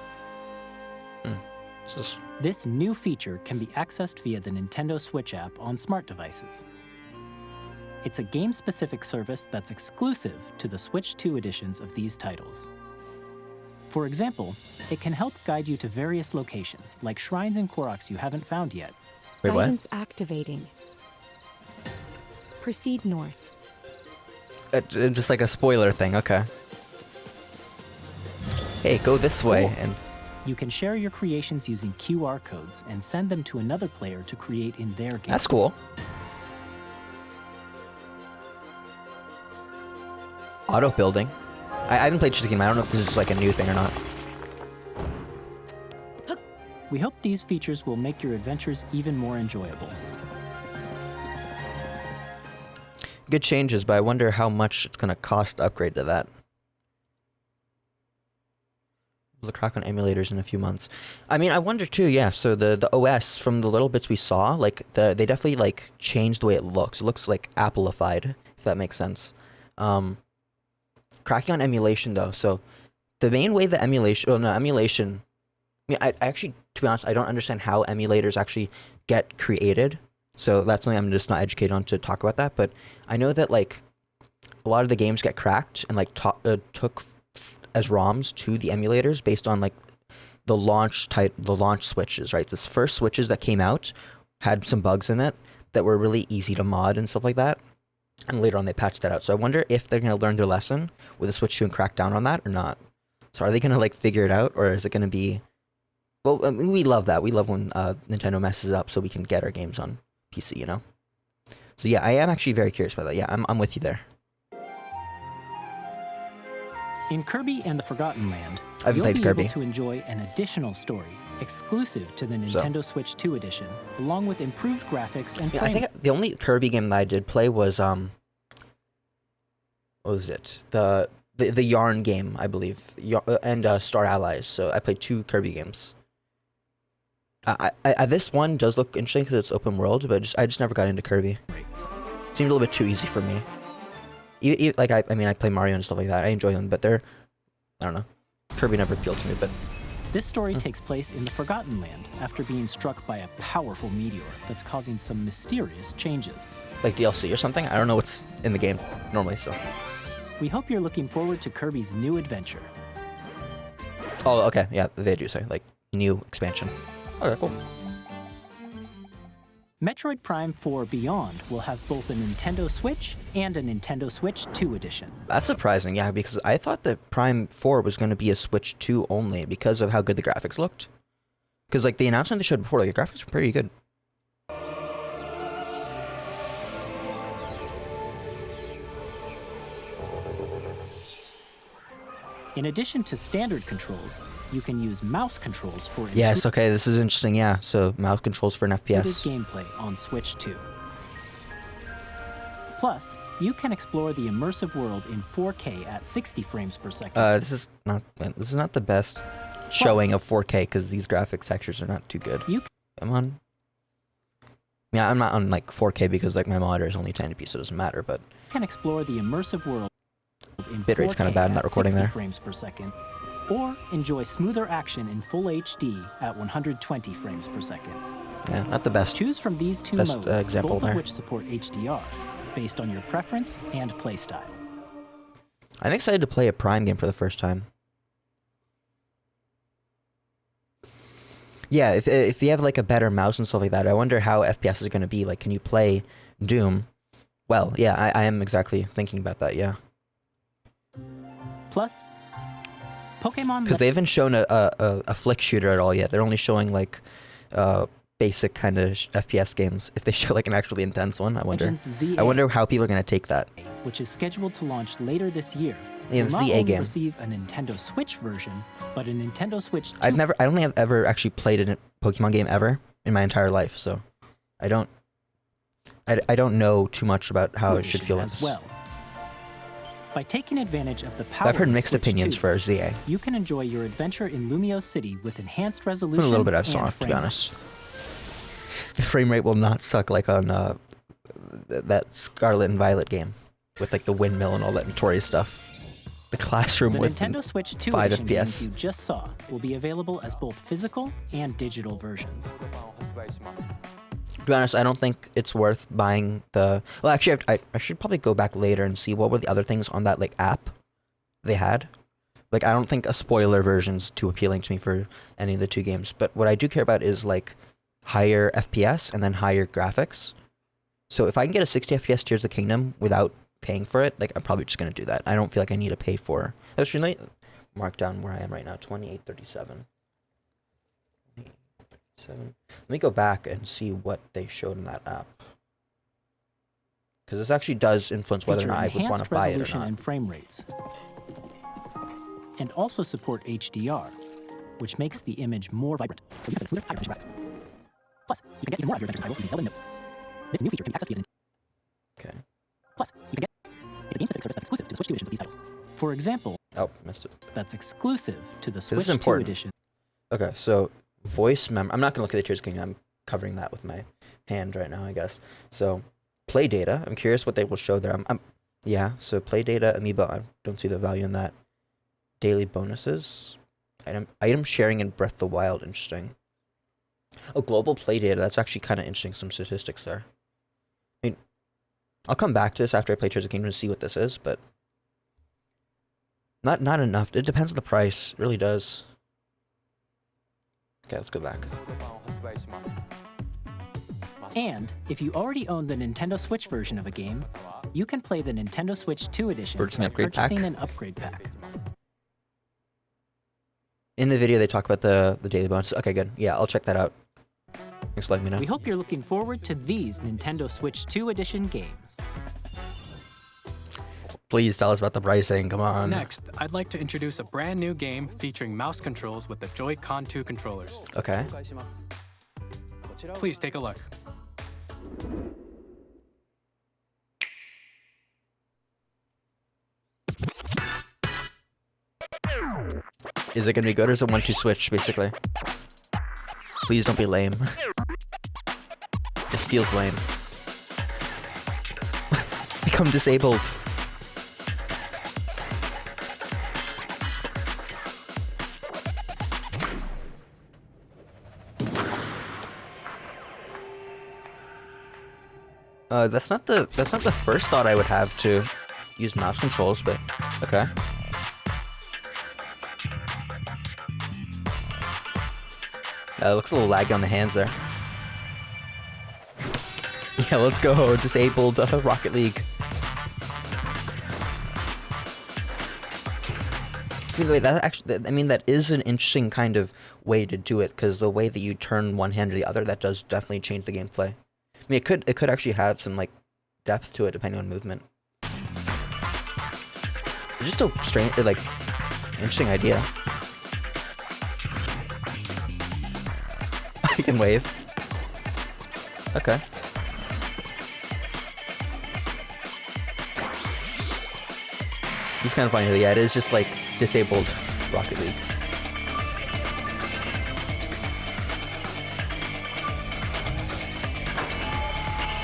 This new feature can be accessed via the Nintendo Switch app on smart devices. It's a game-specific service that's exclusive to the Switch 2 editions of these titles. For example, it can help guide you to various locations, like shrines and Koroks you haven't found yet. Wait, what? Guidance activating. Proceed north. Just like a spoiler thing, okay. Hey, go this way, and You can share your creations using QR codes and send them to another player to create in their game. that's cool. Auto building. I haven't played Tears of the Kingdom. I don't know if this is like a new thing or not. We hope these features will make your adventures even more enjoyable. Good changes, but I wonder how much it's gonna cost to upgrade to that. We'll crack on emulators in a few months. I mean, I wonder too. Yeah. So the OS from the little bits we saw, like they definitely like changed the way it looks. It looks like Appleified, if that makes sense. Cracking on emulation though. So the main way the emulation, emulation. I mean, I actually, to be honest, I don't understand how emulators actually get created. So that's something I'm just not educated on to talk about that. But I know that like a lot of the games get cracked and like took as ROMs to the emulators based on like the launch switches, right? This first switches that came out had some bugs in it that were really easy to mod and stuff like that. And later on they patched that out. So I wonder if they're going to learn their lesson with the Switch 2 and crack down on that or not. So are they going to like figure it out, or is it going to be... Well, I mean, we love that. We love when Nintendo messes up so we can get our games on PC, you know? So yeah, I am actually very curious about that. Yeah, I'm with you there. In Kirby and the Forgotten Land, I haven't you'll played be Kirby. able to enjoy an additional story exclusive to the Nintendo Switch 2 edition, along with improved graphics and Yeah, frame. I think the only Kirby game that I did play was what was it? The Yarn game, I believe, and Star Allies. So I played 2 Kirby games. This one does look interesting because it's open world, but I just never got into Kirby. Seemed a little bit too easy for me. Like I mean, I play Mario and stuff like that. I enjoy them, but I don't know. Kirby never appealed to me, but. This story takes place in the Forgotten Land after being struck by a powerful meteor that's causing some mysterious changes. Like DLC or something? I don't know what's in the game normally, so. We hope you're looking forward to Kirby's new adventure. Oh, okay, yeah, they do say, like, new expansion. Okay, cool. Metroid Prime 4 Beyond will have both a Nintendo Switch and a Nintendo Switch 2 edition. That's surprising, yeah, because I thought that Prime 4 was going to be a Switch 2 only because of how good the graphics looked. Because, like, the announcement they showed before, like, the graphics were pretty good. In addition to standard controls, you can use mouse controls for Yes, okay, this is interesting, yeah. So, mouse controls for an intuitive FPS. gameplay on Switch 2. Plus, you can explore the immersive world in 4K at 60 frames per second. This is not the best showing of 4K because these graphics textures are not too good. I'm on. Yeah, I'm not on like 4K because like my monitor is only 1080p, so it doesn't matter. But you can explore the immersive world in bitrate's kind of bad in that recording 60 there. frames per second, or enjoy smoother action in full HD at 120 frames per second. Yeah, not the best. Choose from these 2 best, modes, example both there. of which support HDR, based on your preference and playstyle. I'm excited to play a Prime game for the first time. Yeah, if you have like a better mouse and stuff like that, I wonder how FPS is going to be. Like, can you play Doom? Well, yeah, I am exactly thinking about that, yeah. Plus, Pokemon... Because they haven't shown a flick shooter at all yet. They're only showing like basic kind of FPS games. If they show like an actually intense one, I wonder. Legends ZA, I wonder how people are going to take that. which is scheduled to launch later this year, Yeah, will the not ZA only game. receive a Nintendo Switch version, but a Nintendo Switch 2 I don't think I've ever actually played a Pokemon game ever in my entire life, so I don't know too much about how it should feel as well. By taking advantage of the But power I've heard of mixed Switch opinions 2, for ZA. you can enjoy your adventure in Lumio City with enhanced Put resolution a little bit of and soft, to be frame honest. The frame rate will not suck like on that Scarlet and Violet game with like the windmill and all that notorious stuff. The classroom The with Nintendo Switch 2 5 edition games FPS. you just saw will be available as both physical and digital versions. To be honest, I don't think it's worth buying the. Well, actually, I should probably go back later and see what were the other things on that like app they had. Like, I don't think a spoiler version's too appealing to me for any of the 2 games. But what I do care about is like higher FPS and then higher graphics. So if I can get a 60 FPS Tears of the Kingdom without paying for it, like I'm probably just gonna do that. I don't feel like I need to pay for. Actually, let me mark down where I am right now. 2837. 2837. Let me go back and see what they showed in that app. Because this actually does influence whether or not I would want to buy it or resolution not. and frame rates, and also support HDR, which makes the image more vibrant. So you can smoother, higher definition graphics. Plus, you can get even more out of your adventure title using Zelda notes. This new feature can be accessed via Okay. Plus, you can get it's a game-specific service that's exclusive to the Switch 2 editions of these titles. For example, Oh, missed it. that's exclusive to the is Switch 2 important. edition. Okay, so voice mem. I'm not gonna look at the Tears of the Kingdom. I'm covering that with my hand right now, I guess. So, play data. I'm curious what they will show there. Yeah. So play data, amiibo. I don't see the value in that. Daily bonuses. Item sharing in Breath of the Wild. Interesting. Oh, global play data. That's actually kind of interesting. Some statistics there. I mean, I'll come back to this after I play Tears of the Kingdom to see what this is, but not enough. It depends on the price. It really does. Okay, let's go back. And if you already own the Nintendo Switch version of a game, you can play the Nintendo Switch 2 edition Purchasing by an upgrade purchasing pack? an upgrade pack. In the video, they talk about the daily bonuses. Okay, good. Yeah, I'll check that out. Thanks for letting me know. We hope you're looking forward to these Nintendo Switch 2 edition games. Please tell us about the pricing. Come on. Next, I'd like to introduce a brand new game featuring mouse controls with the Joy-Con 2 controllers. Okay. Please take a look. Is it gonna be good or is it 1-2 switch, basically? Please don't be lame. It feels lame. Become disabled. That's not the first thought I would have to use mouse controls, but okay. It looks a little laggy on the hands there. Yeah, let's go. Disabled Rocket League. Wait, that actually, I mean, that is an interesting kind of way to do it, because the way that you turn one hand to the other, that does definitely change the gameplay. I mean, it could actually have some like depth to it depending on movement. It's just a strange, like, interesting idea. I can wave. Okay. It's kind of funny. Yeah, it is just like disabled Rocket League.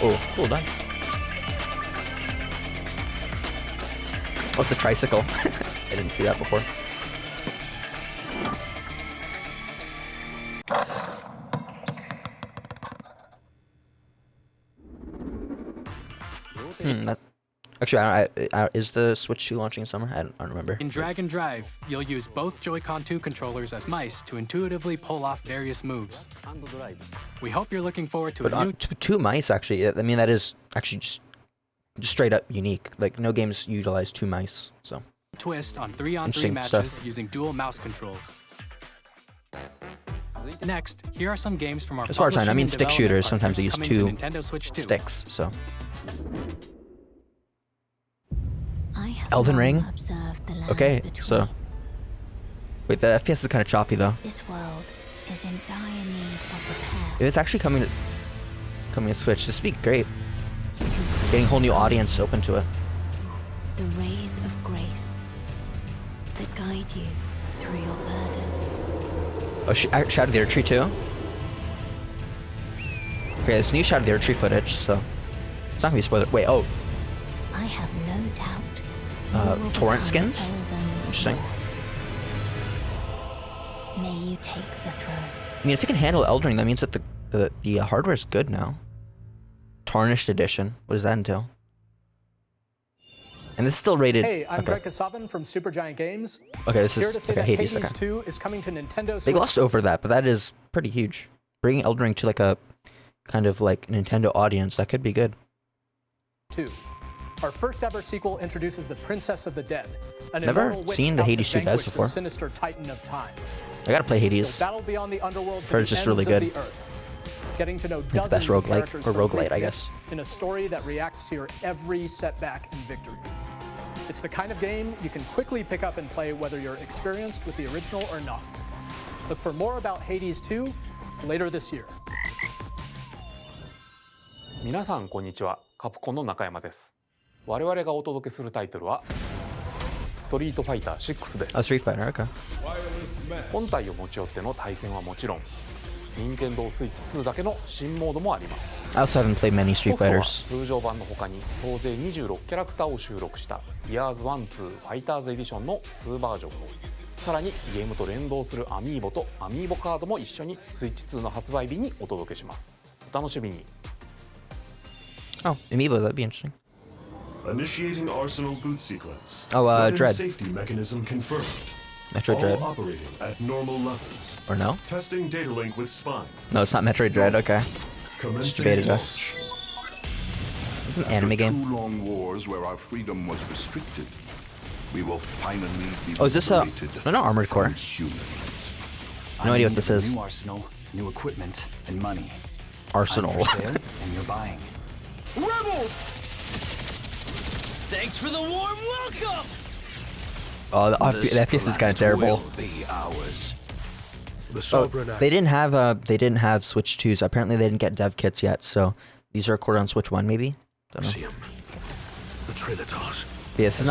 Oh, cool done. Oh, it's a tricycle. I didn't see that before. That's actually. Is the Switch 2 launching in summer? I don't remember. In Drag and Drive, you'll use both Joy-Con 2 controllers as mice to intuitively pull off various moves. We hope you're looking forward to a new... Two mice, actually. I mean, that is actually just straight up unique. Like, no games utilize two mice, so... twist on 3-on-3 matches using dual mouse controls. Next, here are some games from our... As far as I mean, stick shooters, sometimes they use two Nintendo Switch 2. sticks, so... Elden Ring? Okay, so... Wait, the FPS is kind of choppy, though. This world is in dire need of repair. If it's actually coming to Switch, this would be great. Getting a whole new audience open to it. The rays of grace that guide you through your burden. Oh, Shadow of the Erdtree too? Okay, this new Shadow of the Erdtree footage, so... It's not gonna be spoiler. Wait, oh. I have no doubt. Torrent skins? Interesting. May you take the throne. I mean, if you can handle Elden Ring, that means that the hardware is good now. Tarnished Edition. What does that entail? And it's still rated... Hey, I'm Greg Kasavin from Supergiant Games. Okay, this Here is... to say okay, that Hades, Hades okay. 2 is coming to Nintendo Switch. They glossed over that, but that is pretty huge. Bringing Elden Ring to like a... kind of like Nintendo audience, that could be good. 2. Our first ever sequel introduces the Princess of the Dead, an Never immortal witch seen the out to Hades 2 vanquish guys before. the sinister titan of time. I gotta play Hades. You'll battle beyond the underworld to Heard it's the just ends really of good. the earth, getting to know the best dozens of roguelike, characters or from roguelite, great I guess. hits in a story that reacts to your every setback and victory. It's the kind of game you can quickly pick up and play whether you're experienced with the original or not. Look for more about Hades 2 later this year. 皆さんこんにちは、カプコンの中山です。我々がお届けするタイトルはストリートファイター6です。Street Fighter, okay. 本体を持ち寄っての対戦はもちろん、任天堂スイッチ2だけの新モードもあります。I also haven't played many ソ Street フトは Fighters. 通常版の他に総勢26キャラクターを収録した Years 1-2 Fighters Edition の2バージョンを、さらにゲームと連動するアミーボとアミーボカードも一緒にスイッチ2の発売日にお届けします。お楽しみに。Oh, Amiibo, that'd be interesting. Initiating Arsenal boot sequence. Oh, Weapon Dread. Safety mechanism confirmed. Metroid All Dread. operating at normal levels. Or no? Testing data link with Spine. No, it's not Metroid Dread, okay. Just Commencing debated launch. us. It's an After anime game. 2 long wars where our freedom was restricted, we will finally be Oh, is this a... liberated No, Armored Core. from humans. No idea what this is. New arsenal, new equipment, and money. Arsenal. I'm for sale, and you're buying. Rebels! Thanks for the warm welcome. Oh, the FPS is kind of terrible. They didn't have Switch 2s. Apparently they didn't get dev kits yet, so these are recorded on Switch 1 maybe. Don't know. The Trinitas. Yeah, it's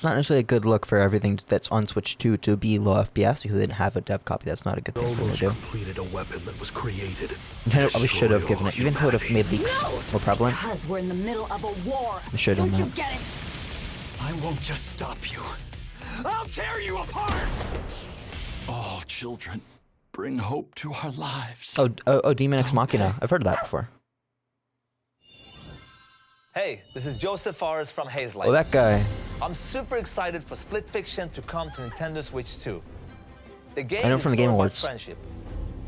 not necessarily a good look for everything that's on Switch 2 to be low FPS because they didn't have a dev copy. That's not a good thing for them to do. Completed a weapon that was created. Nintendo probably should have given it, even if it would have made leaks more prevalent. Because we're in the middle of a war. They should have Don't done you that. get it? I won't just stop you. I'll tear you apart. All children, bring hope to our lives. Oh, Demon Ex Machina. I've heard of that before. Hey, this is Joseph Fares from Hazelight. Oh, that guy. I'm super excited for Split Fiction to come to Nintendo Switch 2. The game I know is from the Game all about Awards. friendship.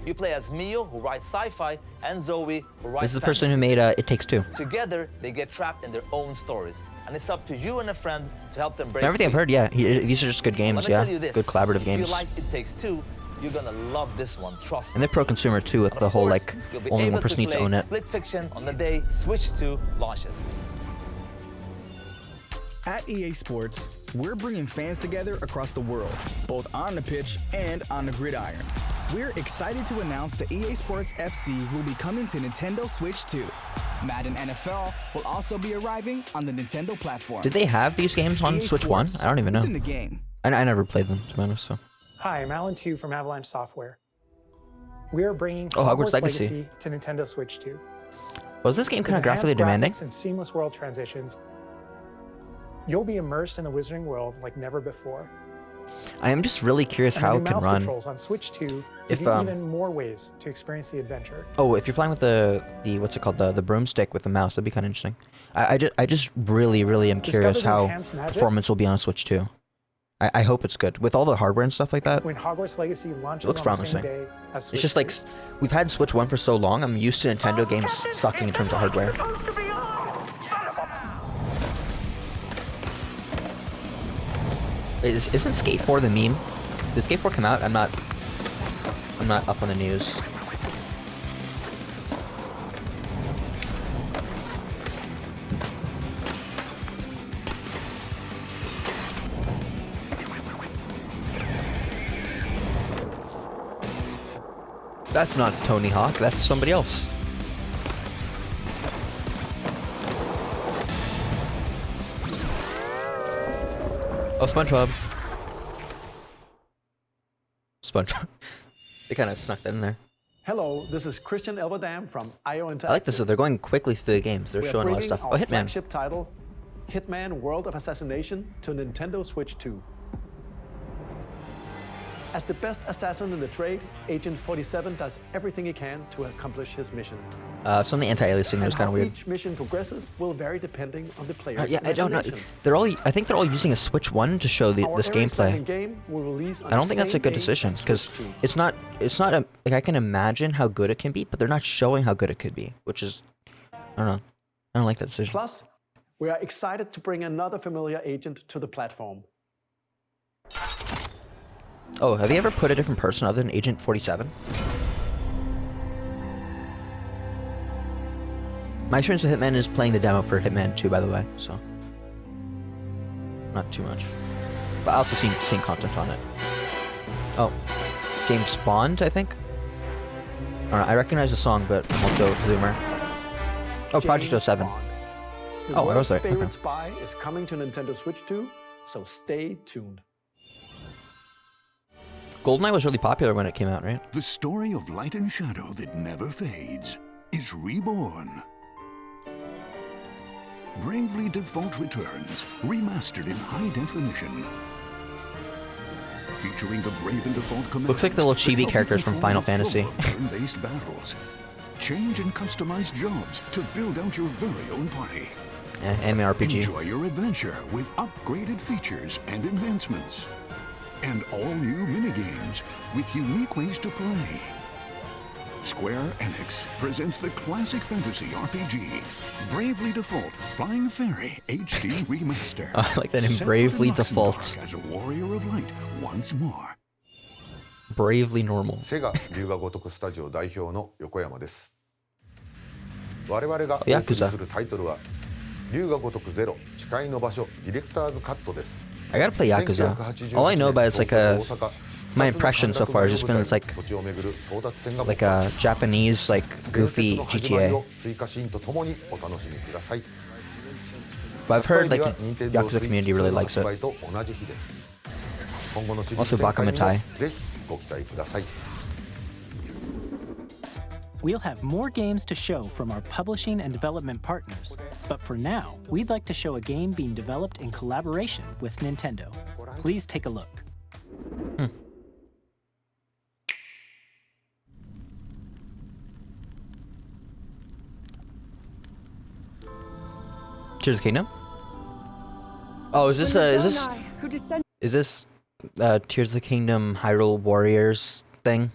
You play as Mio, who writes sci-fi, and Zoe, who writes This is the person who fantasy. made It Takes Two. Together, they get trapped in their own stories, and it's up to you and a friend to help them break From everything I've free. heard, yeah, these are just good games, Let me yeah. tell you this, Good collaborative if games. you like It Takes Two, you're gonna love this one, trust me. And they're pro-consumer too, with the whole like You'll be only able one person to needs to play own it. Split Fiction on the day Switch 2 launches. At EA Sports, we're bringing fans together across the world, both on the pitch and on the gridiron. We're excited to announce that EA Sports FC will be coming to Nintendo Switch 2. Madden NFL will also be arriving on the Nintendo platform. Did they have these games on EA Switch 1? Sports, I don't even know. it's in the game. I never played them, to be honest, so. Hi, I'm Alan Tu from Avalanche Software. We are bringing Hogwarts Legacy. to Nintendo Switch 2. Was this game kind of With graphically enhanced demanding? graphics and seamless world transitions, you'll be immersed in the Wizarding world like never before. I am just really curious And the how new it can mouse run. controls on Switch 2 If, give you even more ways to experience the adventure. Oh, if you're flying with the what's it called, the broomstick with the mouse, that'd be kind of interesting. I just really am curious Discover the how enhanced magic? performance will be on Switch 2. I hope it's good with all the hardware and stuff like that. When Hogwarts Legacy It launches looks on promising. the same day as Switch It's just 2. like we've had Switch 1 for so long. I'm used to Nintendo games sucking in terms of hardware. Isn't Skate 4 the meme? Did Skate 4 come out? I'm not up on the news. That's not Tony Hawk, that's somebody else. Oh, SpongeBob. SpongeBob. They kind of snuck that in there. Hello, this is Christian Elverdam from IO Interactive. I like this, though. They're going quickly through the games. They're We are showing a lot of bringing stuff. Oh, our Hitman. flagship title, Hitman World of Assassination, to Nintendo Switch 2. As the best assassin in the trade, Agent 47 does everything he can to accomplish his mission. Some of the anti-aliasing was And kind how of weird. each mission progresses will vary depending on the player's Yeah, I don't know. imagination. I think they're all using a Switch 1 to show Our this ever-expanding gameplay. game will release on I don't the think that's a same good day decision as because Switch 2. it's not like I can imagine how good it can be, but they're not showing how good it could be, which is I don't know. I don't like that decision. Plus, we are excited to bring another familiar agent to the platform. Oh, have you ever put a different person other than Agent 47? My experience with Hitman is playing the demo for Hitman 2, by the way, so not too much. But I also seen content on it. Oh, James Bond, I think. I don't know, I recognize the song, but I'm also a zoomer. Oh, Project James 07. Bond. The Oh, I was world's there. favorite Okay. spy is coming to Nintendo Switch 2, so stay tuned. GoldenEye was really popular when it came out, right? The story of light and shadow that never fades is reborn. Bravely Default returns, remastered in high definition. Featuring the Brave and Default commandos. Looks like the little chibi that help characters you from control Final the Fantasy. flow of turn-based battles. Change and customize jobs to build out your very own party. Anime RPG. Enjoy your adventure with upgraded features and enhancements. And all new minigames with unique ways to play. Square Enix presents the classic fantasy RPG, Bravely Default Flying Fairy HD Remaster. I like that name, Set for Bravely the Default. Noxendark as a warrior of light once more. Bravely Normal. セガ龍が如くスタジオ代表の横山です。我々がおヤクザ送りするタイトルは I gotta play Yakuza. All I know about it's like my impression so far has just been it's like a Japanese like goofy GTA. But I've heard like Yakuza community really likes it. Also Bakamatai. We'll have more games to show from our publishing and development partners, but for now, we'd like to show a game being developed in collaboration with Nintendo. Please take a look. Tears of the Kingdom? Oh, is this Tears of the Kingdom Hyrule Warriors thing?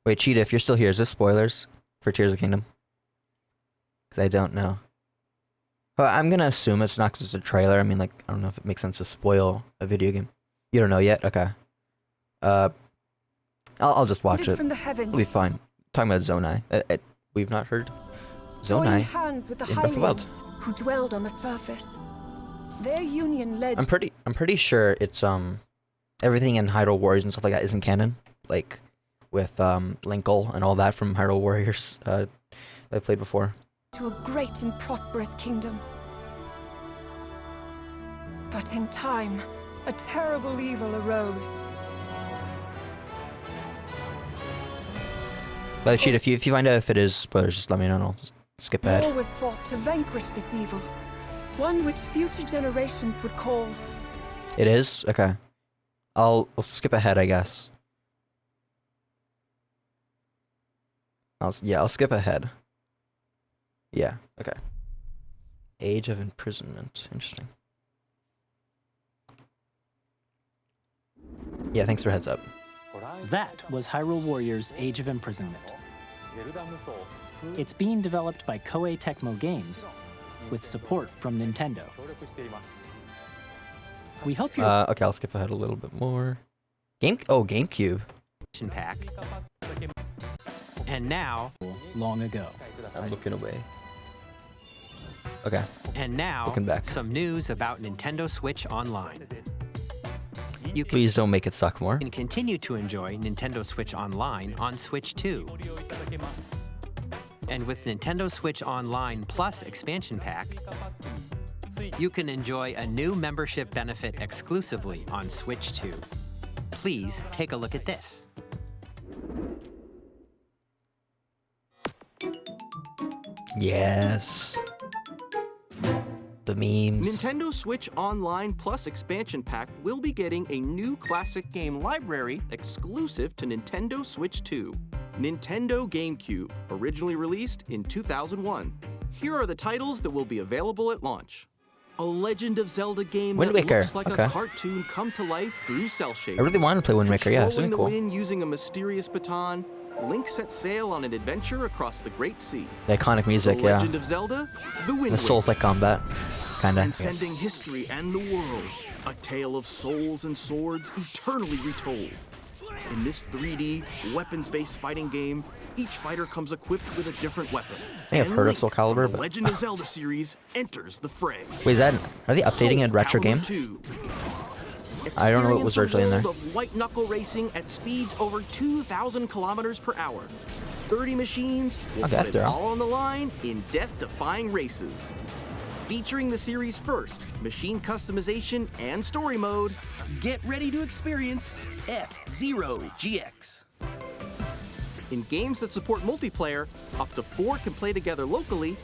Wait, Cheetah, if you're still here, is this spoilers for Tears of the Kingdom? Because I don't know. Well, I'm gonna assume it's not because it's a trailer. I mean, like, I don't know if it makes sense to spoil a video game. You don't know yet? Okay. I'll just watch it. It'll be fine. Talking about Zonai. We've not heard Zonai hands with the in Breath of the Wild. who dwelled on the surface. Their union led. I'm pretty sure it's everything in Hyrule Warriors and stuff like that isn't canon. Like with Linkle and all that from Hyrule Warriors I played before. To a great and prosperous kingdom. But in time, a terrible evil arose. But Cheetah, if you find out if it is spoilers, just let me know and I'll just skip ahead. War was fought to vanquish this evil, one which future generations would call. It is? Okay. I'll skip ahead, I guess. I'll skip ahead. Yeah, okay. Age of Imprisonment. Interesting. Yeah, thanks for heads up. That was Hyrule Warriors Age of Imprisonment. It's being developed by Koei Tecmo Games with support from Nintendo. We hope you're... Okay, I'll skip ahead a little bit more. GameCube. Pack. And now... Long ago. I'm looking away. Okay. And now, looking back. Some news about Nintendo Switch Online. You Please don't make it suck more. can continue to enjoy Nintendo Switch Online on Switch 2. And with Nintendo Switch Online Plus Expansion Pack, you can enjoy a new membership benefit exclusively on Switch 2. Please take a look at this. Yes. The memes. Nintendo Switch Online Plus Expansion Pack will be getting a new classic game library exclusive to Nintendo Switch 2. Nintendo GameCube, originally released in 2001. Here are the titles that will be available at launch. A Legend of Zelda game Wind that Waker, looks like okay. a cartoon come to life through cell shading. I really wanted to play Wind Waker, yeah, it's really Controlling cool. the wind using a mysterious baton, Link sets sail on an adventure across the Great Sea. The iconic music, The yeah. Legend of Zelda, The Wind The Souls-like combat, kinda. Transcending history and the world. A tale of souls and swords eternally retold. In this 3D, weapons-based fighting game, each fighter comes equipped with a different weapon. I think I've heard of Soul Calibur, The but... Legend of Zelda series enters the fray. Wait, is that... Are they updating a retro game? 2. I don't know what was originally in there. Experience a world of white knuckle racing at speeds over 2,000 kilometers per hour. 30 machines will Okay, put that's it there. all on the line in death-defying races. Featuring the series' first machine customization and story mode, get ready to experience F-Zero GX. In games that support multiplayer, up to 4 can play together locally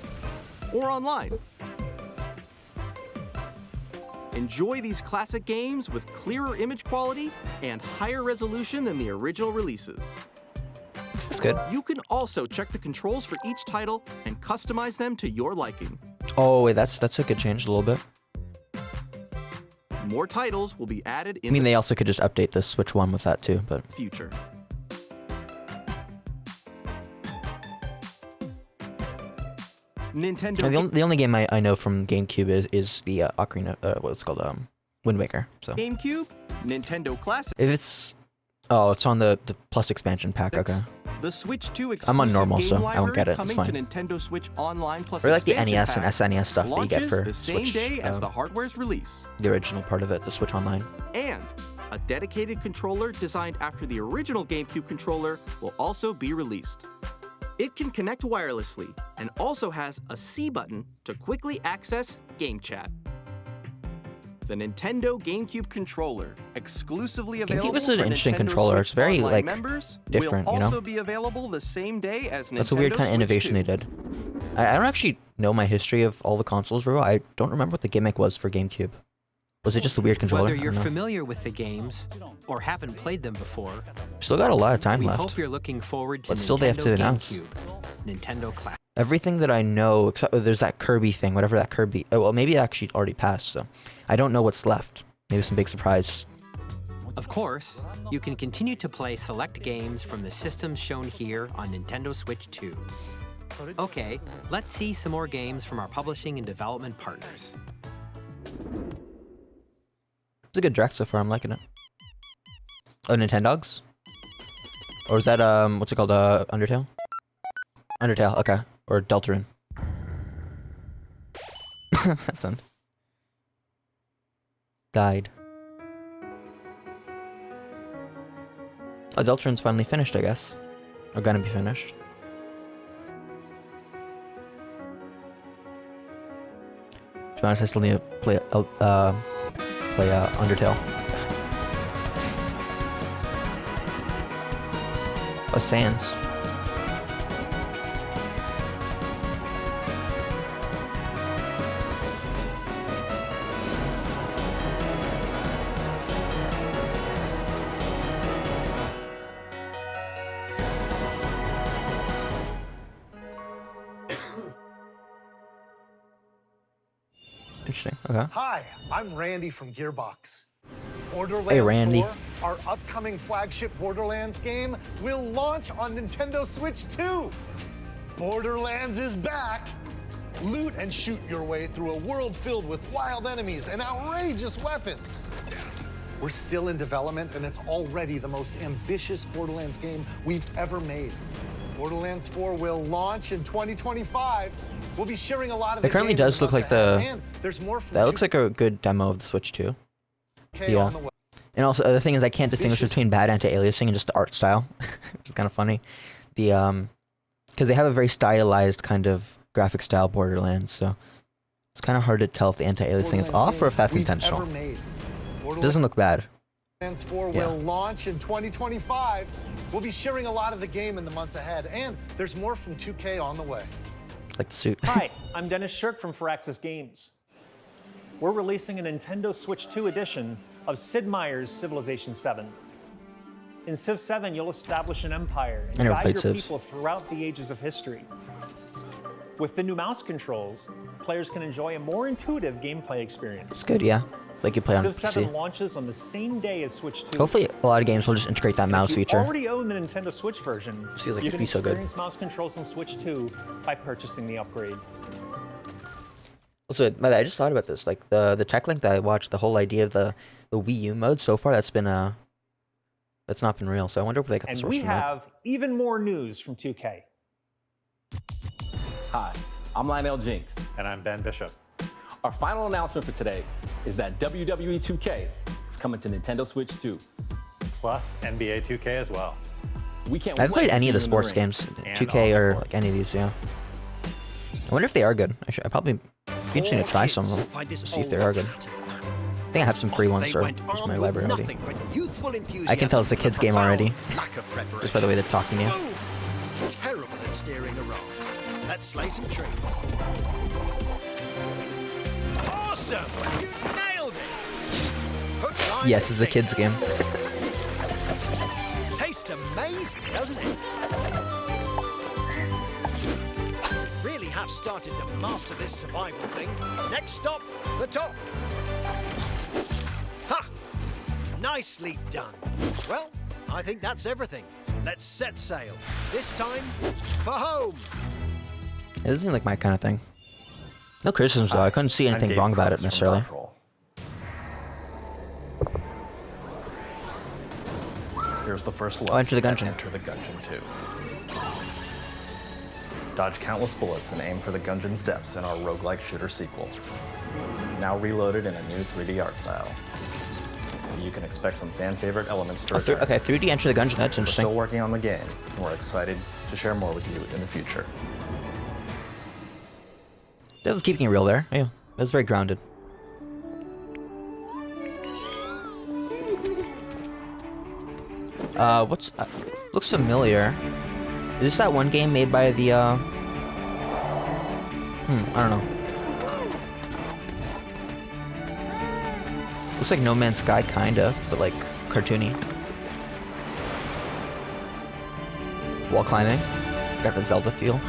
or online. Enjoy these classic games with clearer image quality and higher resolution than the original releases. That's good. You can also check the controls for each title and customize them to your liking. Oh, wait, that's a good change a little bit. More titles will be added I in mean, the they also could just update the Switch 1 with that too, but... future. Nintendo. And the only game I know from GameCube is the Ocarina, what's it called, Wind Waker. So GameCube, Nintendo Classic. if it's, oh, it's on the Plus expansion pack. Okay. The Switch 2 exclusive I'm on normal, game so I library won't get it. It's coming fine. to Nintendo Switch Online plus Or like the expansion NES and pack SNES stuff that you get launches for the same Switch, day as the hardware's release. the original part of it, the Switch Online. And a dedicated controller designed after the original GameCube controller will also be released. It can connect wirelessly and also has a C button to quickly access Game Chat. The Nintendo GameCube controller, exclusively available GameCube is an for interesting Nintendo controller. Switch It's very Online like members, different, will you know. also be available the same day as Nintendo That's a weird kind of Switch innovation 2. they did. I don't actually know my history of all the consoles very well. I don't remember what the gimmick was for GameCube. Was it just a weird controller? Whether I you're don't know. familiar with the games or haven't played them before, Still got a lot of time we left. hope you're looking forward to But still they have to Nintendo announce. GameCube, Nintendo Classic. Everything that I know, except there's that Kirby thing, whatever that Kirby. Oh, well, maybe it actually already passed, so I don't know what's left. Maybe some big surprise. Of course, you can continue to play select games from the systems shown here on Nintendo Switch 2. Okay, let's see some more games from our publishing and development partners. It's a good direct so far. I'm liking it. Oh, Nintendogs? Or is that what's it called? Undertale? Undertale. Okay. Or Deltarune. That's on. Guide. Oh, Deltarune's finally finished, I guess. Or gonna be finished. To be honest, I still need to play Undertale. Oh, Sans. Interesting. Okay. Hi, I'm Randy from Gearbox. Borderlands Hey, Randy. 4, our upcoming flagship Borderlands game, will launch on Nintendo Switch 2. Borderlands is back. Loot and shoot your way through a world filled with wild enemies and outrageous weapons. We're still in development, and it's already the most ambitious Borderlands game we've ever made. Borderlands 4 will launch in 2025. We'll be sharing a lot of It the currently game in does look months like ahead, the. and there's more from That looks like a good demo of the Switch 2. on the way. And also, the thing is, I can't distinguish between bad anti-aliasing and just the art style, which is kind of funny. The because they have a very stylized kind of graphic style Borderlands, so it's kind of hard to tell if the anti-aliasing is off or if that's intentional. It doesn't look bad. Borderlands 4 will launch in 2025. We'll be sharing a lot of the game in the months ahead, and there's more from 2K on the way. Like the suit. Hi, I'm Dennis Shirk from Firaxis Games. We're releasing a Nintendo Switch 2 edition of Sid Meier's Civilization 7. In Civ 7, you'll establish an empire and guide your Civs. people throughout the ages of history. With the new mouse controls, players can enjoy a more intuitive gameplay experience. It's good, yeah. Like you play on Civ 7 PC. launches on the same day as Switch 2. Hopefully, a lot of games will just integrate that mouse If you feature. already own the Nintendo Switch version, Feels like you it'd can be so good. experience mouse controls on Switch 2 by purchasing the upgrade. Also, I just thought about this. Like the tech link that I watched, the whole idea of the Wii U mode so far, that's not been real. So I wonder where they got the And source we from that. have even more news from 2K. Hi, I'm Lionel Jinks. And I'm Ben Bishop. Our final announcement for today is that WWE 2K is coming to Nintendo Switch 2. Plus NBA 2K as well. We can't I haven't wait played to any see of the you in sports ring. games, And 2K or like any of these. Yeah. I wonder if they are good. I probably be interesting to try some of them. See if they are good. I think I have some free ones or just my library already. I can tell it's a kid's game already, just by the way they're talking to you. Terrible at steering a raft. Let's slay some trees. Awesome! You nailed it! Hook, line, Yes, it's a kid's game. Tastes amazing, doesn't it? Really have started to master this survival thing. Next stop, the top. Ha! Nicely done. Well, I think that's everything. Let's set sail. This time, for home. It doesn't seem like my kind of thing. No criticisms though. I couldn't see anything wrong about it necessarily. Here's the first look. Oh, Enter the Gungeon. Enter the Gungeon 2. dodge countless bullets and aim for the Gungeon's depths in our roguelike shooter sequel. Now reloaded in a new 3D art style. You can expect some fan-favorite elements to return. Okay, 3D Enter the Gungeon, that's interesting. We're still working on the game, and we're excited to share more with you in the future. That was keeping it real there. Yeah, that was very grounded. What's... looks familiar. Is this that one game made by the, I don't know. Looks like No Man's Sky, kind of, but like cartoony. Wall climbing. Got the Zelda feel.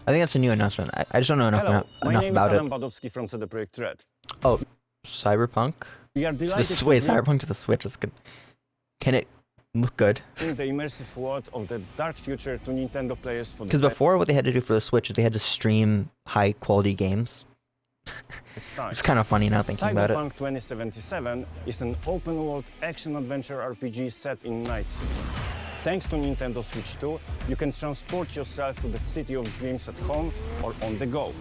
I think that's a new announcement. I just don't know enough about it. My name is Adam Badowski from CD Projekt Red. Oh, Cyberpunk? We are delighted to Wait, Cyberpunk to the Switch is good. Can it look good? Bring the immersive world of the dark future to Nintendo players for the... Because before, what they had to do for the Switch is they had to stream high-quality games. It's kind of funny now thinking about it. Cyberpunk 2077 is an open-world action-adventure RPG set in Night City. Thanks to Nintendo Switch 2, you can transport yourself to the city of dreams at home or on the go.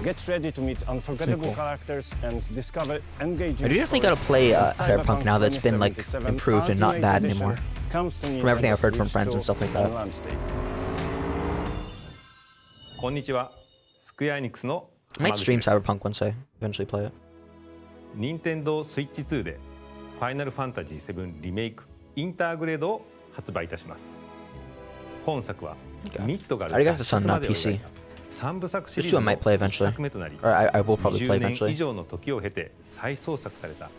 Get ready to meet unforgettable characters and discover engaging I do definitely gotta play Cyberpunk now that it's been like improved and not bad anymore. From everything I've heard from friends and stuff like that. こんにちは。スクエアエニックスの I might stream Cyberpunk once I eventually play it. Nintendo Switch 2で Final Fantasy 7 リメイクインターグレードを発売いたします。本作はミッドガル I got this on PC. This two I might play eventually. Or I will probably play eventually. 以上の時を経て再創作された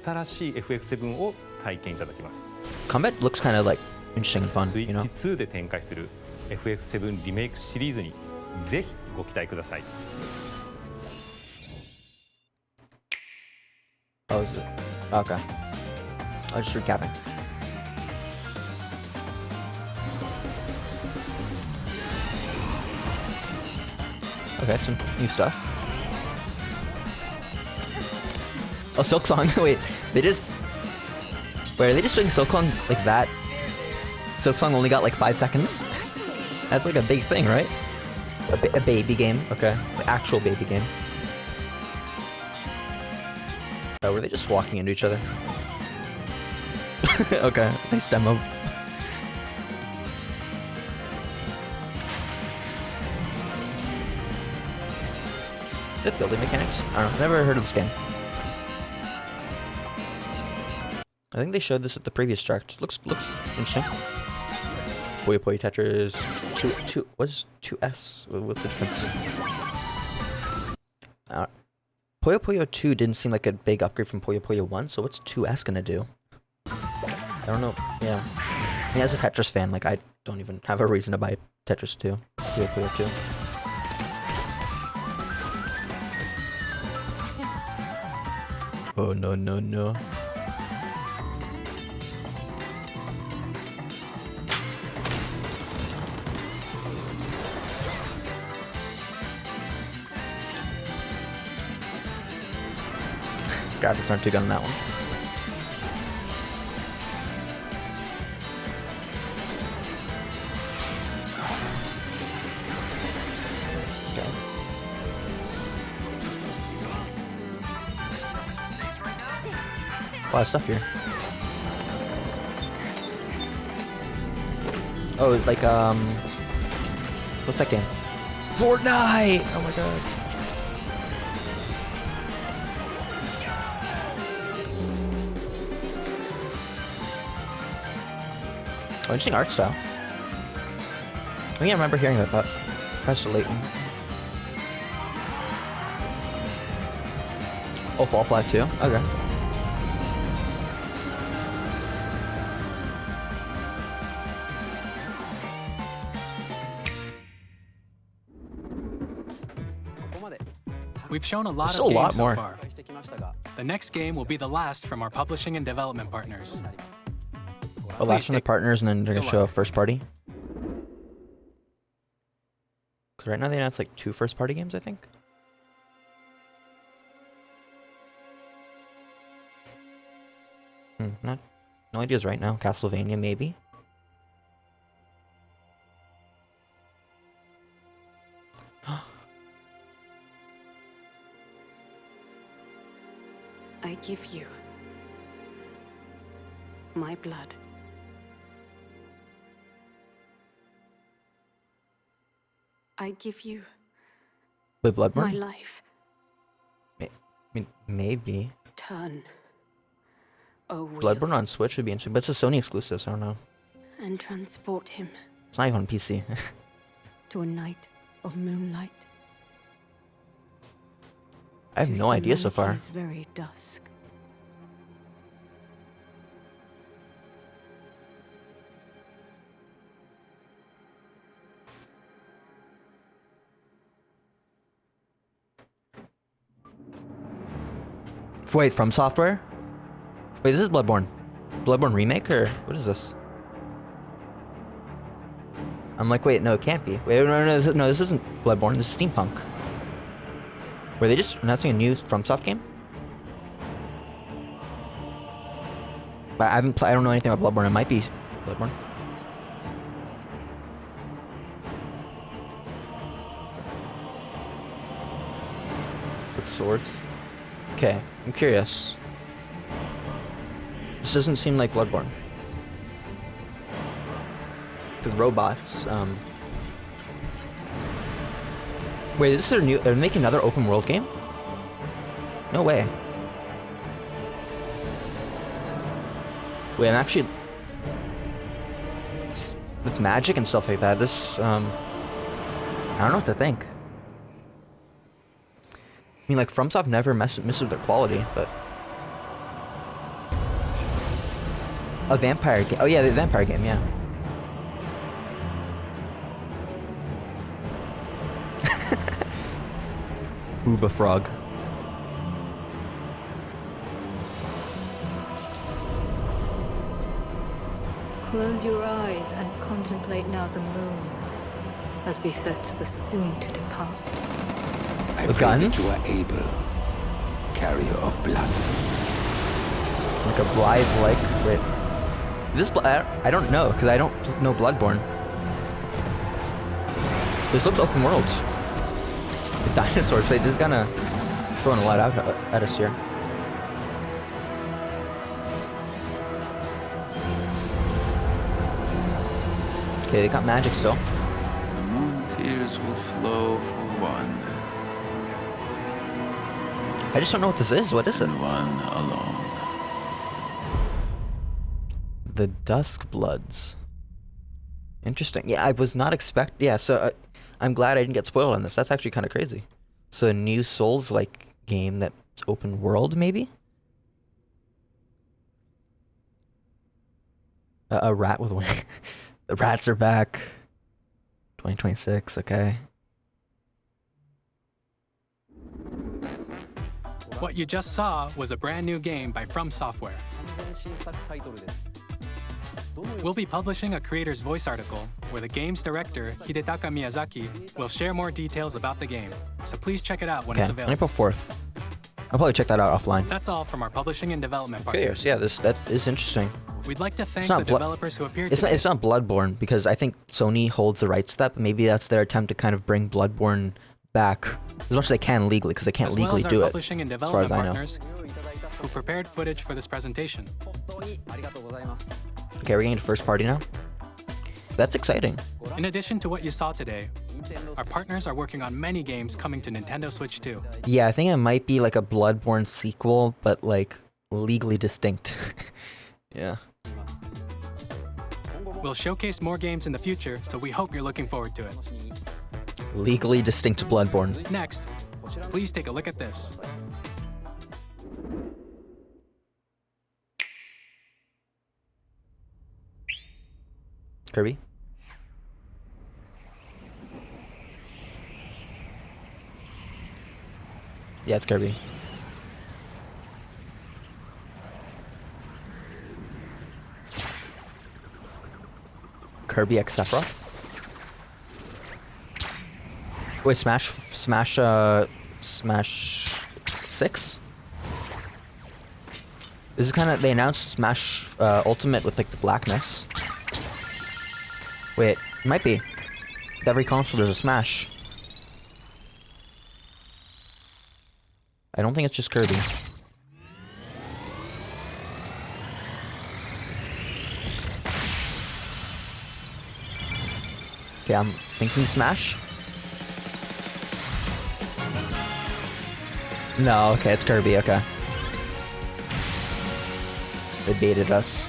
新しい FF7 を体験いただきます。 Combat looks kind of like interesting and fun, you know? Switch 2で展開する FF7 リメイクシリーズにぜひご期待ください。Oh, is it? Okay. I was just recapping. Okay, some new stuff. Oh, Silk Song. Wait, they just... Wait, are they just doing Silk Song like that? Silk Song only got like 5 seconds? That's like a big thing, right? A baby game. Okay, the actual baby game. Oh, were they just walking into each other? Okay, nice demo. The building mechanics? I don't know, I've never heard of this game. I think they showed this at the previous direct. Looks interesting. Puyo Puyo Tetris 2 what's 2S? What's the difference? Puyo Puyo 2 didn't seem like a big upgrade from Puyo Puyo 1, so what's 2S gonna do? I don't know. Yeah. I mean, as a Tetris fan, like I don't even have a reason to buy Tetris 2. Puyo Puyo 2. Oh no no no. Graphics aren't too good on that one. A lot of stuff here. Oh, like, what's that game? Fortnite! Oh my god. Oh, interesting art style. I think I remember hearing about that. Professor Layton. Oh, Fall Flag 2? Okay. We've shown a lot There's of still a lot games so more. far. The next game will be the last from our publishing and development partners. Oh, last one the partners, and then they're gonna show a first party. Because right now they announced like 2 first party games, I think. No ideas right now. Castlevania, maybe. I give you my blood. I give you Wait, Bloodborne? my life. Maybe. Turn, O wheel, Bloodborne on Switch would be interesting, but it's a Sony exclusive, so I don't know. and transport him It's not even on PC. to a night of moonlight. I have no idea so far. Humanity's very dusk. Wait, From Software? Wait, this is Bloodborne. Bloodborne remake, or what is this? I'm like, wait, no, it can't be. Wait, no, this isn't Bloodborne. This is Steampunk. Were they just announcing a new FromSoft game? But I don't know anything about Bloodborne. It might be Bloodborne. With swords. Okay, I'm curious. This doesn't seem like Bloodborne. With robots. Wait, is this their new? They're making another open world game? No way. Wait, I'm actually with magic and stuff like that. This I don't know what to think. I mean, like, FromSoft never messes with their quality, but a vampire game. Oh yeah, the vampire game, yeah. Booba Frog. Close your eyes and contemplate now the moon, as befits the soon to depart. I With pray guns? that you are able, carrier of blood. Like a blithe, like, wait. This, I don't know, because I don't know Bloodborne. This looks open world. The dinosaurs, this is gonna throwing a lot out at us here. Okay, they got magic still. The moon tears will flow for one. I just don't know what this is. What is it? One alone. The Dusk Bloods. Interesting. Yeah, I was not yeah, so I'm glad I didn't get spoiled on this. That's actually kind of crazy. So a new Souls-like game that's open world, maybe? A rat with wings. The rats are back. 2026, okay. What you just saw was a brand new game by From Software. We'll be publishing a creator's voice article where the game's director, Hidetaka Miyazaki, will share more details about the game. So please check it out when it's Okay, available. April 4th. I'll probably check that out offline. That's all from our publishing and development Okay, partners. yeah, that is interesting. We'd like to thank It's not the developers who appeared It's today. not Bloodborne, because I think Sony holds the rights to that, but maybe that's their attempt to kind of bring Bloodborne back as much as they can legally, because they can't as well legally as our do it, publishing and as far development as I know. partners who prepared footage for this presentation. Okay, we're getting to first party now. That's exciting. In addition to what you saw today, our partners are working on many games coming to Nintendo Switch 2. Yeah, I think it might be like a Bloodborne sequel, but like legally distinct. Yeah. We'll showcase more games in the future, so we hope you're looking forward to it. Legally distinct Bloodborne. Next, please take a look at this. Kirby? Yeah, it's Kirby. Kirby X Sephiroth. Wait, Smash 6? This is kind of, they announced Smash Ultimate with like the blackness. Wait, it might be. With every console there's a Smash. I don't think it's just Kirby. Okay, I'm thinking Smash. No, okay, it's Kirby, okay. They baited us.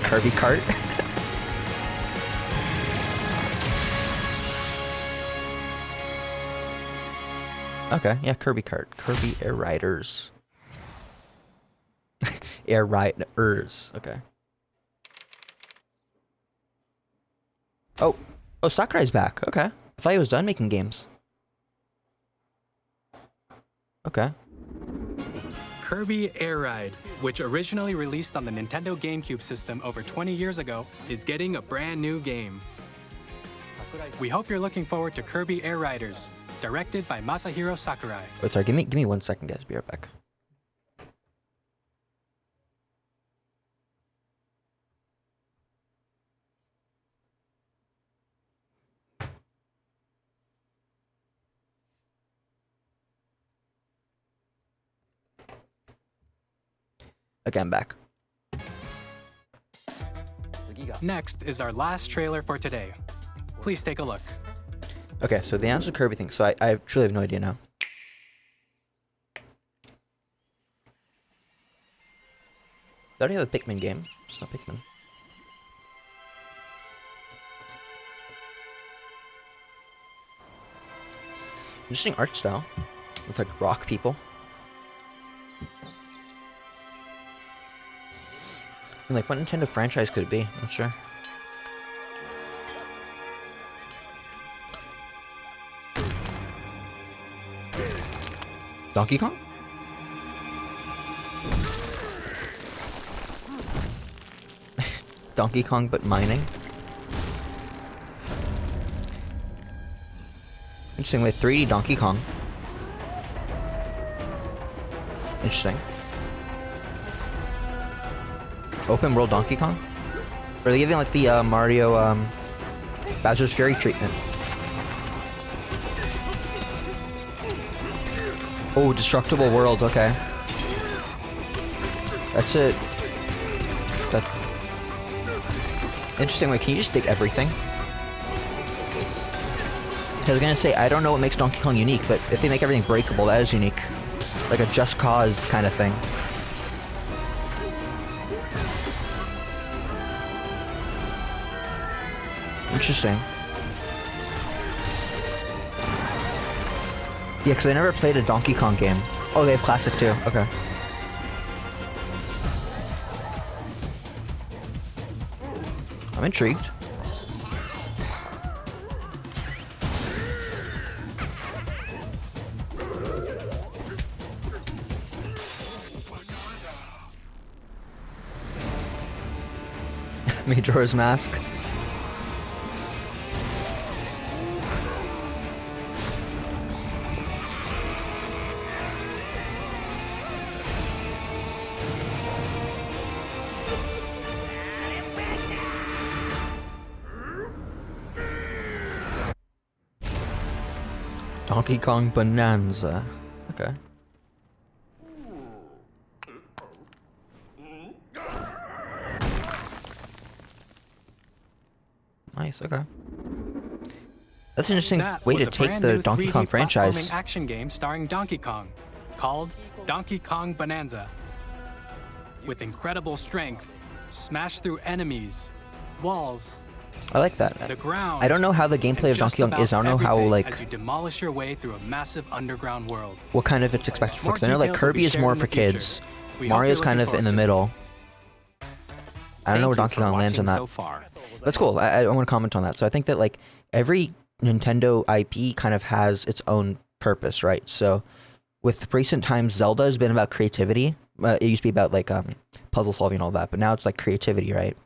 Kirby Kart? Okay, yeah, Kirby Kart. Kirby Air Riders. Air Riders, okay. Oh, Sakurai's back, okay. I thought he was done making games. Okay. Kirby Air Ride, which originally released on the Nintendo GameCube system over 20 years ago, is getting a brand new game. We hope you're looking forward to Kirby Air Riders, directed by Masahiro Sakurai. Wait, sorry, give me 1 second, guys. Be right back. Okay, I'm back. Next is our last trailer for today. Please take a look. Okay, so the answer to Kirby thing. So I truly have no idea now. They already have a Pikmin game. It's not Pikmin. Interesting art style. With like rock people. And like, what Nintendo franchise could it be? Not sure. Donkey Kong? Donkey Kong, but mining? Interesting, with 3D Donkey Kong. Interesting. Open world Donkey Kong? Or are they giving like the Mario Bowser's Fury treatment? Oh, destructible worlds, okay. That's it. That... Interesting, like, can you just dig everything? I was gonna say, I don't know what makes Donkey Kong unique, but if they make everything breakable, that is unique. Like a Just Cause kind of thing. Interesting. Yeah, because I never played a Donkey Kong game. Oh, they have Classic too. Okay. I'm intrigued. Majora's Mask. Donkey Kong Bonanza. Okay. Nice, okay. That's an interesting way to take the Donkey Kong franchise. Action game starring Donkey Kong, called Donkey Kong Bonanza. With incredible strength, smash through enemies, walls. I like that. The ground, I don't know how the gameplay of Donkey Kong is. I don't know how, like, as you demolish your way through a massive underground world. What kind of it's expected for. Because I know, like, Kirby is more for kids. Mario's kind of in the middle. I don't know where Donkey Kong lands on that. That's cool. I want to comment on that. So I think that, like, every Nintendo IP kind of has its own purpose, right? So with recent times, Zelda has been about creativity. it used to be about like puzzle solving and all that, but now it's like creativity, right?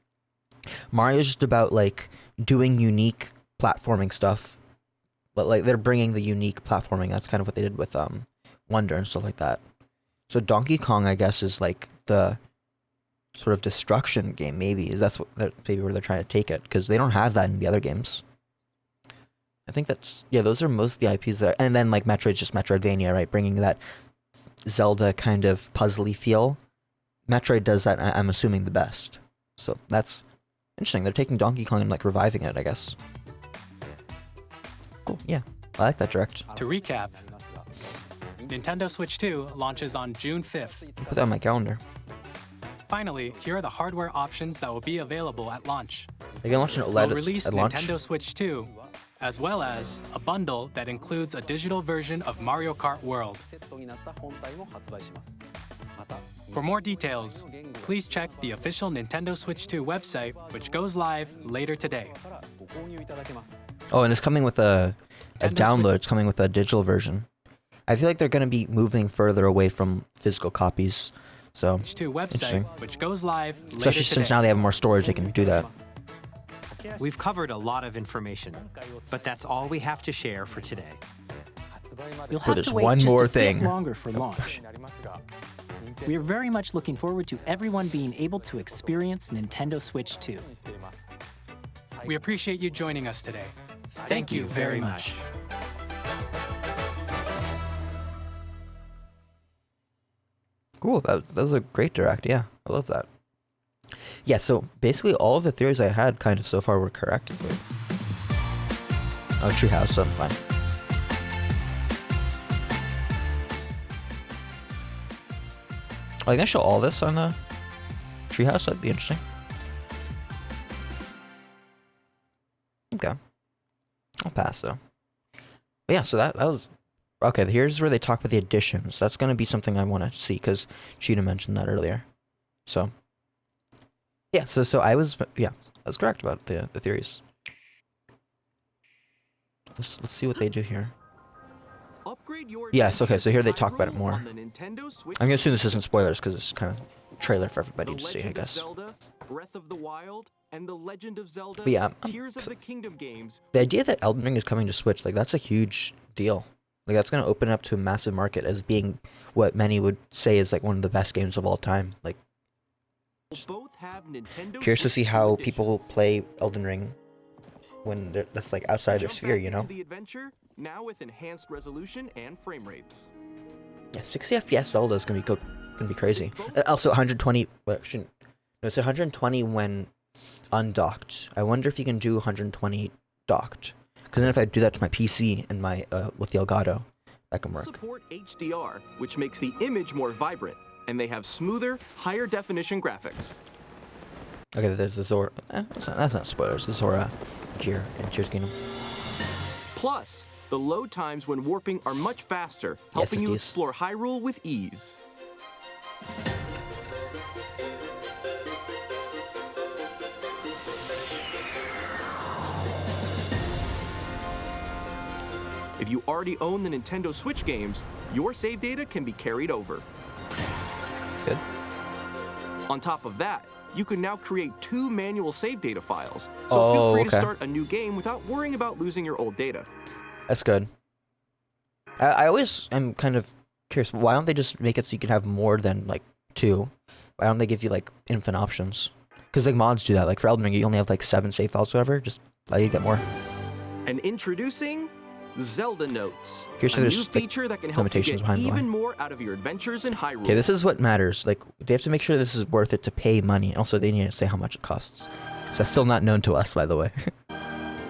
Mario's just about like doing unique platforming stuff, but like they're bringing the unique platforming. That's kind of what they did with Wonder and stuff like that. So Donkey Kong, I guess, is like the sort of destruction game. Maybe that's what maybe where they're trying to take it, because they don't have that in the other games. I think that's those are most of the IPs there, and then like Metroid's just Metroidvania, right? Bringing that Zelda kind of puzzly feel. Metroid does that, I'm assuming, the best. So that's interesting. They're taking Donkey Kong and like reviving it, I guess. Cool. Yeah, I like that direct. To recap, Nintendo Switch 2 launches on June 5th. Put that on my calendar. Finally, here are the hardware options that will be available at launch. They can launch an We'll OLED release at launch. Nintendo Switch 2, as well as a bundle that includes a digital version of Mario Kart World. For more details, please check the official Nintendo Switch 2 website, which goes live later today. Oh, and it's coming with a download. It's coming with a digital version. I feel like they're going to be moving further away from physical copies. So, Switch 2 website, interesting. which goes live later Especially today. since now they have more storage, they can do that. We've covered a lot of information, but that's all we have to share for today. You'll Oh, have there's to wait one just more a thing. bit longer for launch. We are very much looking forward to everyone being able to experience Nintendo Switch 2. We appreciate you joining us today. Thank you very much. Cool. That was a great direct. Yeah, I love that. Yeah, so basically all of the theories I had kind of so far were correct. Oh, Treehouse, so I'm fine. Are they gonna show all this on the Treehouse? That'd be interesting. Okay. I'll pass though. But yeah, so that was okay. Here's where they talk about the additions. That's gonna be something I want to see because Cheetah mentioned that earlier. So yeah, so I was correct about the theories. Let's see what they do here. Yes, okay, so here they talk about it more. I'm gonna assume this isn't spoilers because it's kind of trailer for everybody to see, I guess. Zelda, Breath of the Wild, and The Legend of Zelda, But yeah, Tears of the Kingdom games. The idea that Elden Ring is coming to Switch, like that's a huge deal. Like that's gonna open up to a massive market as being what many would say is like one of the best games of all time. Like, curious to see how people play Elden Ring when that's like outside their sphere, you know? The adventure now with enhanced resolution and frame rates. Yeah, 60 FPS Zelda is gonna be crazy. Also 120. Well, shouldn't. No, it's 120 when undocked. I wonder if you can do 120 docked. Because then if I do that to my PC and my with the Elgato, that can work. Support HDR, which makes the image more vibrant, and they have smoother, higher definition graphics. Okay, there's the Zora. That's not spoilers. The Zora gear in Tears of the Kingdom. Plus, the load times when warping are much faster, helping you SSDs. explore Hyrule with ease. If you already own the Nintendo Switch games, your save data can be carried over. That's good. On top of that, you can now create 2 manual save data files, so feel free to start a new game without worrying about losing your old data. That's good. I always am kind of curious. Why don't they just make it so you can have more than like 2? Why don't they give you like infinite options? Because like mods do that. Like for Elden Ring, you only have like 7 save files, or whatever. Just allow you to get more. And introducing Zelda Notes, Here's a there's, new like, feature that can help you limitations get behind why. even more out of your adventures in Hyrule. Okay, this is what matters. Like they have to make sure this is worth it to pay money. Also, they need to say how much it costs. 'Cause that's still not known to us, by the way.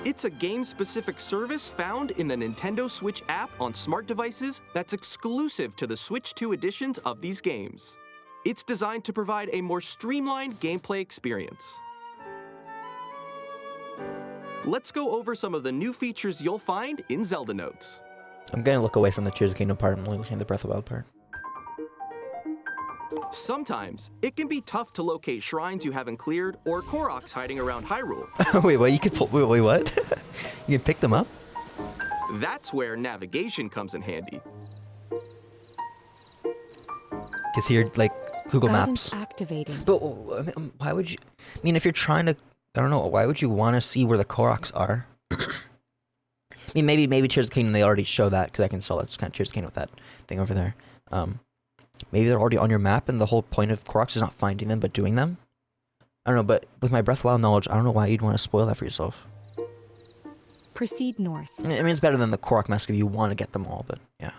It's a game-specific service found in the Nintendo Switch app on smart devices that's exclusive to the Switch 2 editions of these games. It's designed to provide a more streamlined gameplay experience. Let's go over some of the new features you'll find in Zelda Notes. I'm gonna look away from the Tears of the Kingdom part. I'm only looking at the Breath of the Wild part. Sometimes, it can be tough to locate shrines you haven't cleared or Koroks hiding around Hyrule. Wait, what? You could pull? Wait, what? You can pick them up? That's where navigation comes in handy. Cause you're like Google Guidance Maps. activating. But why would you? I mean, if you're trying to, I don't know. Why would you want to see where the Koroks are? I mean, maybe Tears of the Kingdom they already show that because I can sell it. It's kind of Tears of the Kingdom with that thing over there. Maybe they're already on your map, and the whole point of Koroks is not finding them, but doing them. I don't know, but with my Breath of the Wild knowledge, I don't know why you'd want to spoil that for yourself. Proceed north. I mean, it's better than the Korok mask if you want to get them all, but yeah.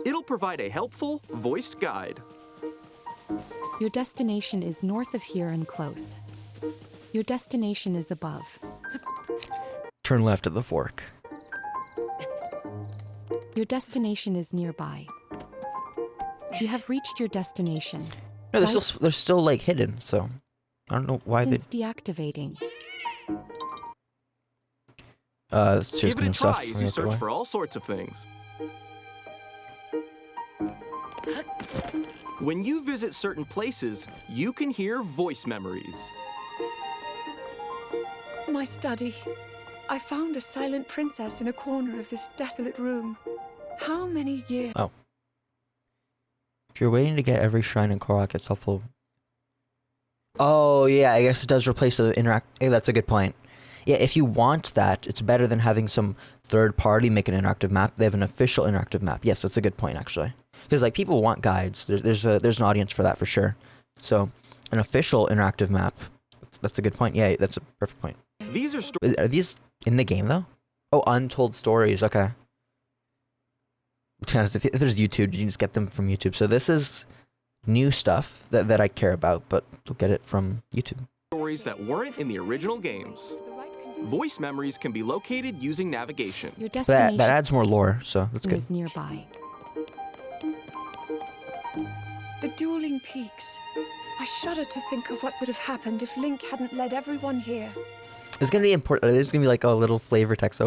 It'll provide a helpful, voiced guide. Your destination is north of here and close. Your destination is above. Turn left at the fork. Your destination is nearby. You have reached your destination. No, they're still like hidden, so I don't know why they. Guidance deactivating. Give it a try as you search for all sorts of things. When you visit certain places, you can hear voice memories. My study. I found a silent princess in a corner of this desolate room. How many years? Oh. If you're waiting to get every shrine in Korok, it's helpful. Oh, yeah, I guess it does replace the interact. Hey, that's a good point. Yeah, if you want that, it's better than having some third party make an interactive map. They have an official interactive map. Yes, that's a good point, actually. Because, like, people want guides. There's an audience for that, for sure. So, an official interactive map, that's a good point. Yeah, that's a perfect point. These Are these in the game, though? Oh, untold stories. Okay. To be honest, if there's YouTube, you can just get them from YouTube. So this is new stuff that I care about, but we'll get it from YouTube. Stories that weren't in the original games. Voice memories can be located using navigation. Your destination That adds more lore, so that's good. is nearby. The dueling peaks. I shudder to think of what would have happened if Link hadn't led everyone here. It's gonna be important. There's gonna be like a little flavor text.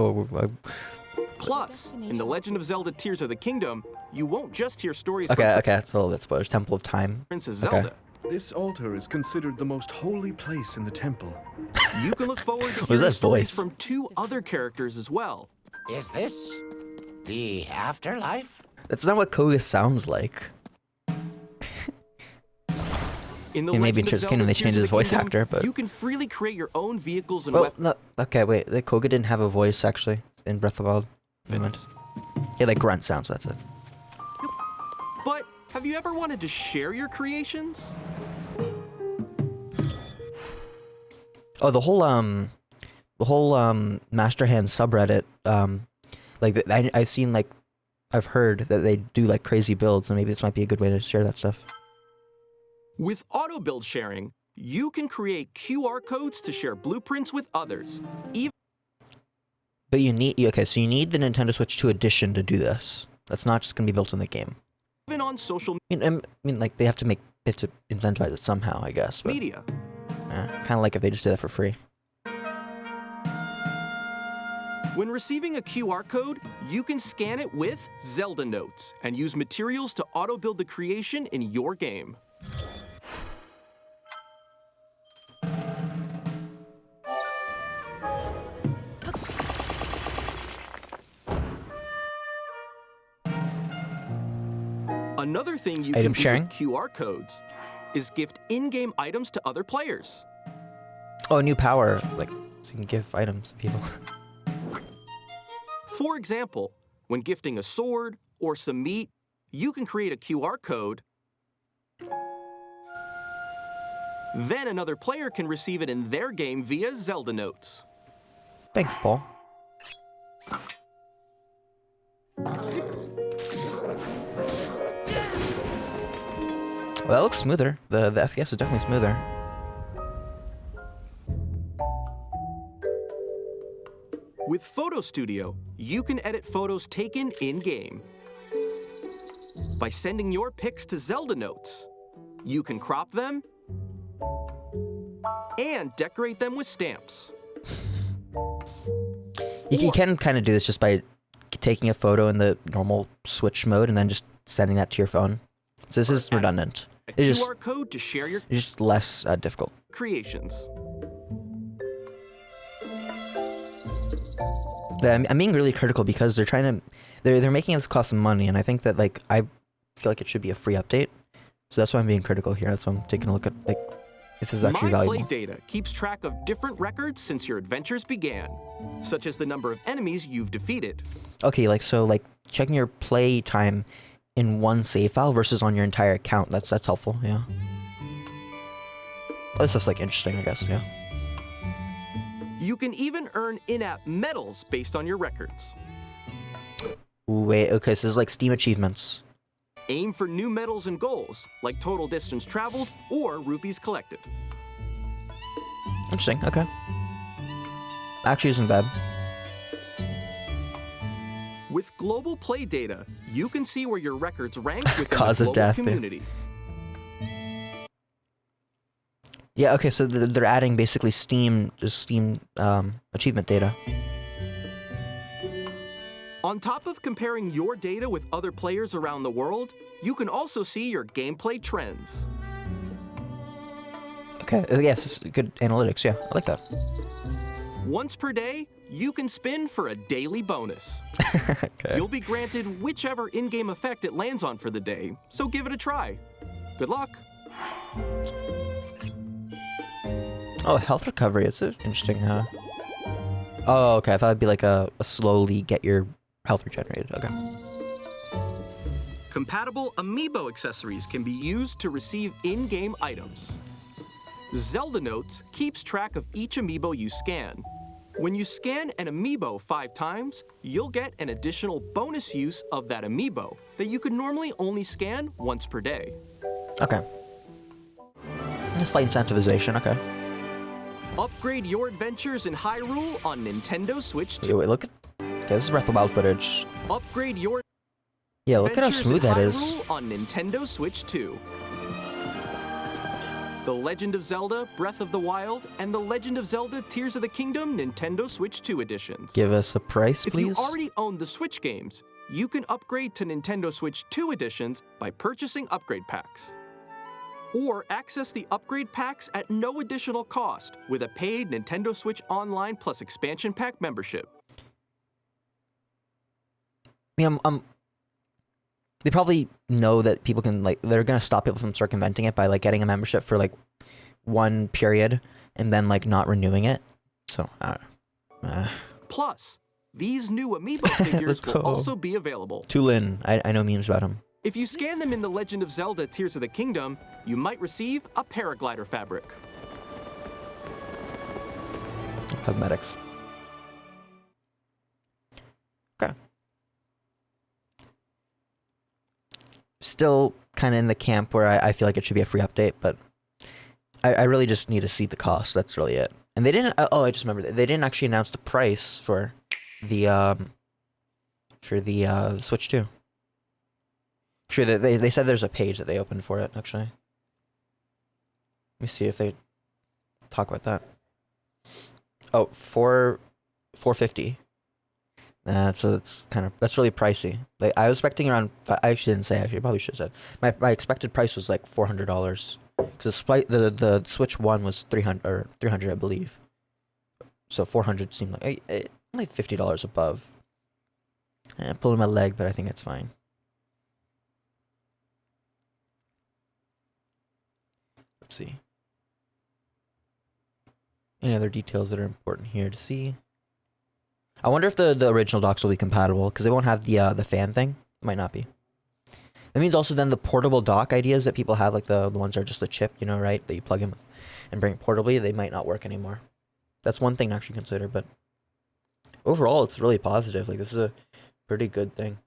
Plus, in The Legend of Zelda Tears of the Kingdom, you won't just hear stories Okay, from that's a little bit spoilers. Temple of Time. Princess Zelda. This altar is considered the most holy place in the temple. You can look forward to What is hearing that stories voice? from 2 other characters as well. Is this the afterlife? That's not what Koga sounds like. In The And maybe in Legend of Tears of the Kingdom Zelda they Tears changed of his the voice Kingdom, actor, but you can freely create your own vehicles and well, weapons. no. Okay, wait. The Koga didn't have a voice actually in Breath of the Wild. Yeah, like grunt sounds. That's it. But have you ever wanted to share your creations? Oh, the whole Master Hand subreddit. Like I've seen like I've heard that they do like crazy builds, and maybe this might be a good way to share that stuff. With auto build sharing, you can create QR codes to share blueprints with others. But you need so you need the Nintendo Switch 2 edition to do this. That's not just gonna be built in the game. Even on social I mean, like they have to incentivize it somehow, I guess. But, media. kind of like if they just did that for free. When receiving a QR code, you can scan it with Zelda Notes and use materials to auto build the creation in your game. Another thing you Item can sharing? do with QR codes is gift in-game items to other players. Oh, new power, like so you can give items to people. For example, when gifting a sword or some meat, you can create a QR code. Then another player can receive it in their game via Zelda Notes. Thanks, Paul. Well, that looks smoother. The FPS is definitely smoother. With Photo Studio, you can edit photos taken in-game. By sending your pics to Zelda Notes, you can crop them and decorate them with stamps. You can kind of do this just by taking a photo in the normal Switch mode and then just sending that to your phone. So this is redundant. A QR code to share your It's just less difficult. creations. I'm being really critical because they're making this cost some money, and I think that like I feel like it should be a free update. So that's why I'm being critical here. That's why I'm taking a look at like if this is actually My valuable. Play data keeps track of different records since your adventures began, such as the number of enemies you've defeated. Okay, like so like checking your play time in one save file versus on your entire account. That's helpful, yeah. This is like interesting, I guess, yeah. You can even earn in-app medals based on your records. Wait, okay, so this is like Steam achievements. Aim for new medals and goals, like total distance traveled or rupees collected. Interesting, okay. Actually isn't bad. With global play data, you can see where your records rank within Cause the of global death, community. Yeah, okay, so they're adding basically Steam achievement data. On top of comparing your data with other players around the world, you can also see your gameplay trends. Okay, yes, it's good analytics, yeah, I like that. Once per day, you can spin for a daily bonus. Okay. You'll be granted whichever in-game effect it lands on for the day, so give it a try. Good luck. Oh, health recovery, it's interesting, huh? Oh, okay, I thought it'd be like a slowly get your health regenerated, okay. Compatible amiibo accessories can be used to receive in-game items. Zelda Notes keeps track of each amiibo you scan. When you scan an amiibo 5 times, you'll get an additional bonus use of that amiibo that you could normally only scan once per day. Okay. A slight incentivization, okay. Upgrade your adventures in Hyrule on Nintendo Switch 2. Wait, look at... Okay, this is Breath of the Wild footage. Upgrade your Yeah, look at how adventures smooth in that is. Hyrule on Nintendo Switch 2. The Legend of Zelda Breath of the Wild and The Legend of Zelda Tears of the Kingdom Nintendo Switch 2 editions. Give us a price, If please. you already own the Switch games, you can upgrade to Nintendo Switch 2 editions by purchasing upgrade packs. Or access the upgrade packs at no additional cost with a paid Nintendo Switch Online Plus expansion pack membership. I mean, they probably know that people can, like, they're gonna stop people from circumventing it by, like, getting a membership for, like, one period and then, like, not renewing it. So, Plus, these new amiibo figures will also be available. Tulin, I know memes about him. If you scan them in The Legend of Zelda Tears of the Kingdom, you might receive a paraglider fabric. Cosmetics. Okay. Still kind of in the camp where I feel like it should be a free update, but I really just need to see the cost. That's really it. And they didn't. Oh, I just remembered. They didn't actually announce the price for the Switch 2. Sure, they said there's a page that they opened for it, actually. Let me see if they talk about that. Oh, $450. So it's that's really pricey. Like, I was expecting around. I actually didn't say. Actually, I probably should have said. My expected price was like $400. Because the Switch 1 was $300, I believe. So 400 seemed like only $50 above. I pulled my leg, but I think it's fine. Let's see. Any other details that are important here to see? I wonder if the original docks will be compatible, because they won't have the fan thing. It might not be. That means also then the portable dock ideas that people have, like the ones that are just the chip, you know, right? That you plug in with and bring it portably, they might not work anymore. That's one thing to actually consider, but overall, it's really positive. Like, this is a pretty good thing.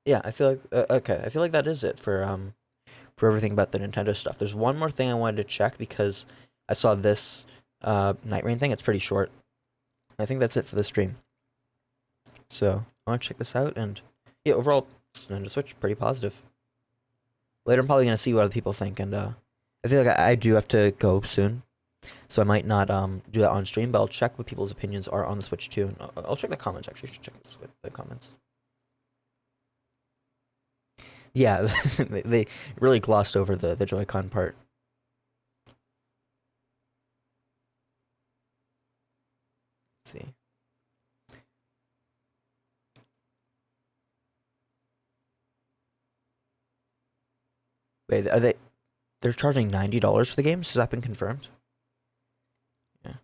Yeah, I feel like okay. I feel like that is it for everything about the Nintendo stuff. There's one more thing I wanted to check because I saw this Nightreign thing. It's pretty short. I think that's it for the stream. So I want to check this out, and yeah, overall, Nintendo Switch pretty positive. Later, I'm probably gonna see what other people think, and I feel like I do have to go soon, so I might not do that on stream, but I'll check what people's opinions are on the Switch too. And I'll check the comments. Actually, I should check the comments. Yeah, they really glossed over the Joy-Con part. Let's see. Wait, are they? They're charging $90 for the games. Has that been confirmed? Yeah.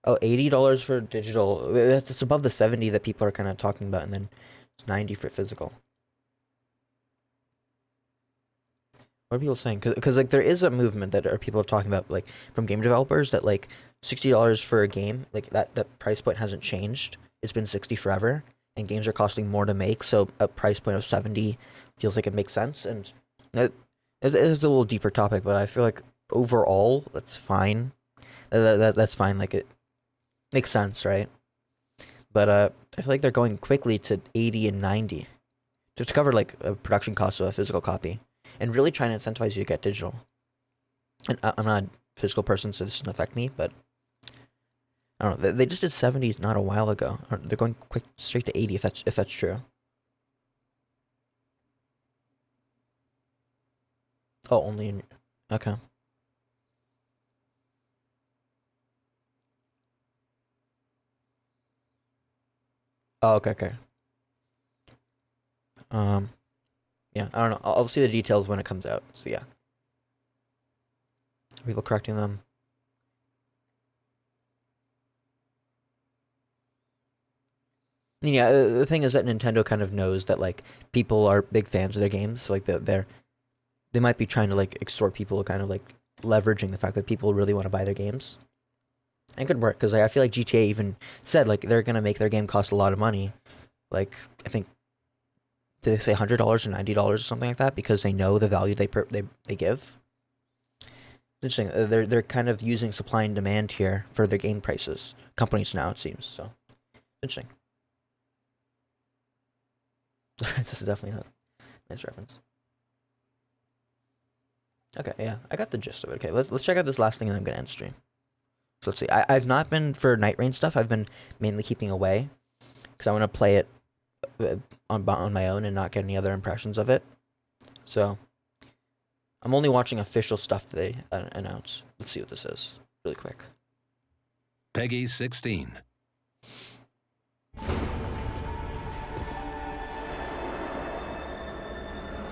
Oh, $80 for digital. It's above the 70 that people are kind of talking about, and then it's 90 for physical. What are people saying? Because like there is a movement that people are talking about, like from game developers, that like $60 for a game, like that price point hasn't changed. It's been 60 forever, and games are costing more to make, so a price point of 70 feels like it makes sense. And it's a little deeper topic, but I feel like overall that's fine. That's fine. Like it makes sense, right? But I feel like they're going quickly to 80 and 90 just to cover like a production cost of a physical copy, and really trying to incentivize you to get digital. And I'm not a physical person, so this doesn't affect me, but I don't know. They just did 70s not a while ago. They're going quick straight to 80 if that's true. Oh, only in okay. Oh, okay. Yeah, I don't know. I'll see the details when it comes out. So yeah. Are people correcting them? Yeah, the thing is that Nintendo kind of knows that like people are big fans of their games. So, like they might be trying to like extort people, kind of like leveraging the fact that people really want to buy their games. And it could work because I feel like GTA even said like they're gonna make their game cost a lot of money. Like I think did they say $100 or $90 or something like that because they know the value they give. Interesting. They're kind of using supply and demand here for their game prices. Companies now, it seems. So interesting. This is definitely a nice reference. Okay, yeah, I got the gist of it. Okay, let's check out this last thing, and I'm gonna end stream. So let's see. I've not been for Nightreign stuff. I've been mainly keeping away because I want to play it on my own and not get any other impressions of it. So I'm only watching official stuff that they announce. Let's see what this is really quick. Peggy 16.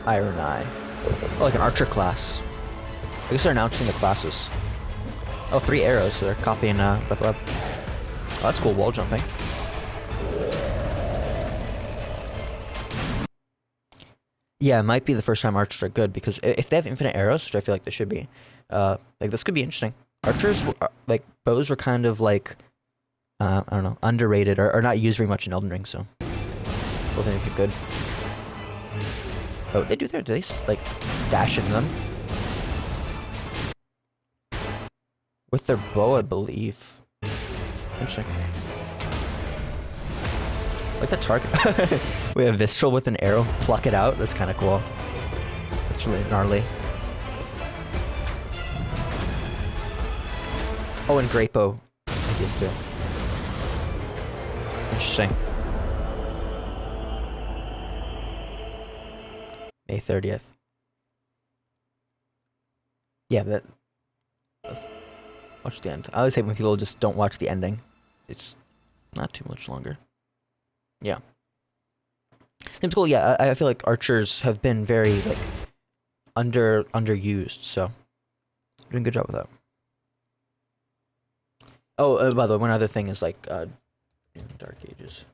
Iron Eye. Oh, like an archer class. I guess they're announcing the classes. Oh, 3 arrows, so they're copying Breath Web. Oh, that's cool, wall jumping. Yeah, it might be the first time archers are good, because if they have infinite arrows, which I feel like they should be, like this could be interesting. Archers, like, bows were kind of like, I don't know, underrated, or not used very much in Elden Ring, so I think they're good. Oh, they do their, do they, like, dash into them? With their bow, I believe. Interesting. Like the target. We have Visceral with an arrow, pluck it out. That's kind of cool. That's really gnarly. Oh, and Great Bow. I guess too. Interesting. May 30th. Yeah, that. Watch the end. I always hate when people just don't watch the ending. It's not too much longer. Yeah. Seems cool. Yeah, I feel like archers have been very like underused. So doing a good job with that. Oh, by the way, one other thing is like Dark Ages.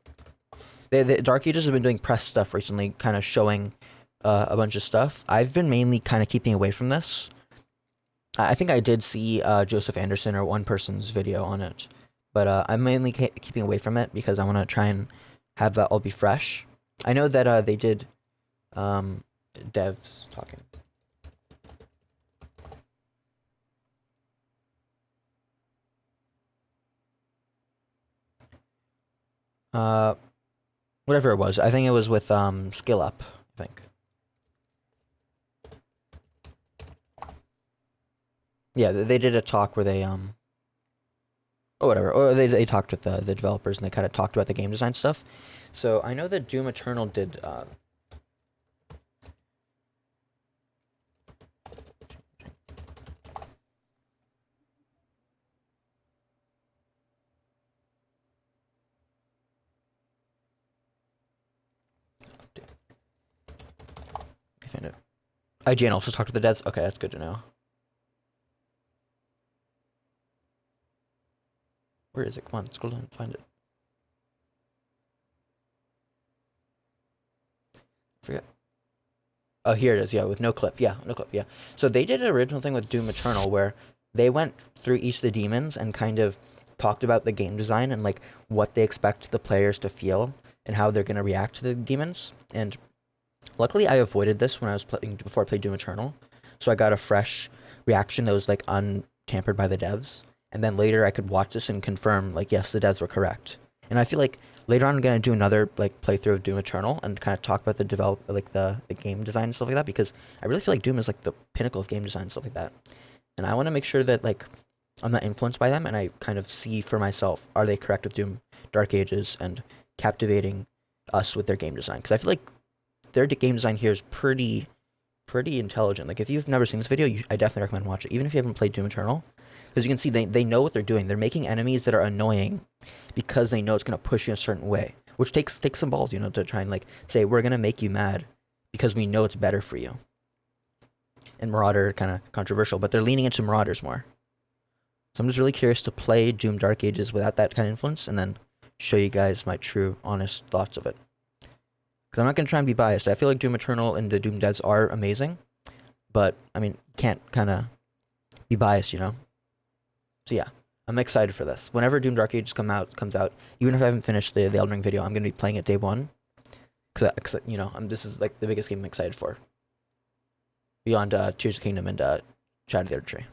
The Dark Ages have been doing press stuff recently, kind of showing a bunch of stuff. I've been mainly kind of keeping away from this. I think I did see Joseph Anderson or one person's video on it, but I'm mainly keeping away from it because I want to try and have that all be fresh. I know that they did devs talking. Whatever it was, I think it was with Skill Up, I think. Yeah, they did a talk where they or whatever, or they talked with the developers and they kind of talked about the game design stuff. So I know that Doom Eternal did you find it? IGN also talked to the devs. Okay, that's good to know. Where is it? Come on, scroll down and find it. Forget. Oh, here it is. Yeah, with no clip. Yeah, no clip. Yeah. So they did an original thing with Doom Eternal where they went through each of the demons and kind of talked about the game design and like what they expect the players to feel and how they're going to react to the demons. And luckily, I avoided this when I was playing before I played Doom Eternal, so I got a fresh reaction that was like untampered by the devs. And then later, I could watch this and confirm like yes, the devs were correct. And I feel like later on, I'm gonna do another like playthrough of Doom Eternal and kind of talk about the the game design and stuff like that, because I really feel like Doom is like the pinnacle of game design and stuff like that. And I want to make sure that like I'm not influenced by them and I kind of see for myself, are they correct with Doom Dark Ages and captivating us with their game design? Because I feel like their game design here is pretty intelligent. Like if you've never seen this video, I definitely recommend watch it, even if you haven't played Doom Eternal, because you can see they know what they're doing. They're making enemies that are annoying because they know it's going to push you in a certain way, which takes some balls, you know, to try and like say we're going to make you mad because we know it's better for you. And Marauder, kind of controversial, but they're leaning into Marauders more. So I'm just really curious to play Doom Dark Ages without that kind of influence and then show you guys my true, honest thoughts of it. Because I'm not going to try and be biased. I feel like Doom Eternal and the Doom devs are amazing, but, I mean, can't kind of be biased, you know? So yeah, I'm excited for this. Whenever Doom Dark Ages comes out, even if I haven't finished the Elden Ring video, I'm going to be playing it day one. Because, you know, this is like the biggest game I'm excited for. Beyond Tears of the Kingdom and Shadow of the Earth Tree.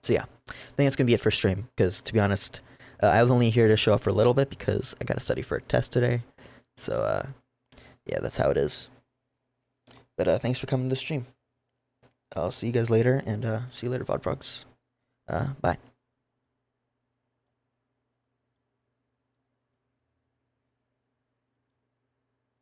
So yeah, I think that's going to be it for stream, because to be honest, I was only here to show up for a little bit because I got to study for a test today. So yeah, that's how it is. But thanks for coming to the stream. I'll see you guys later, and see you later, VOD Frogs. Bye.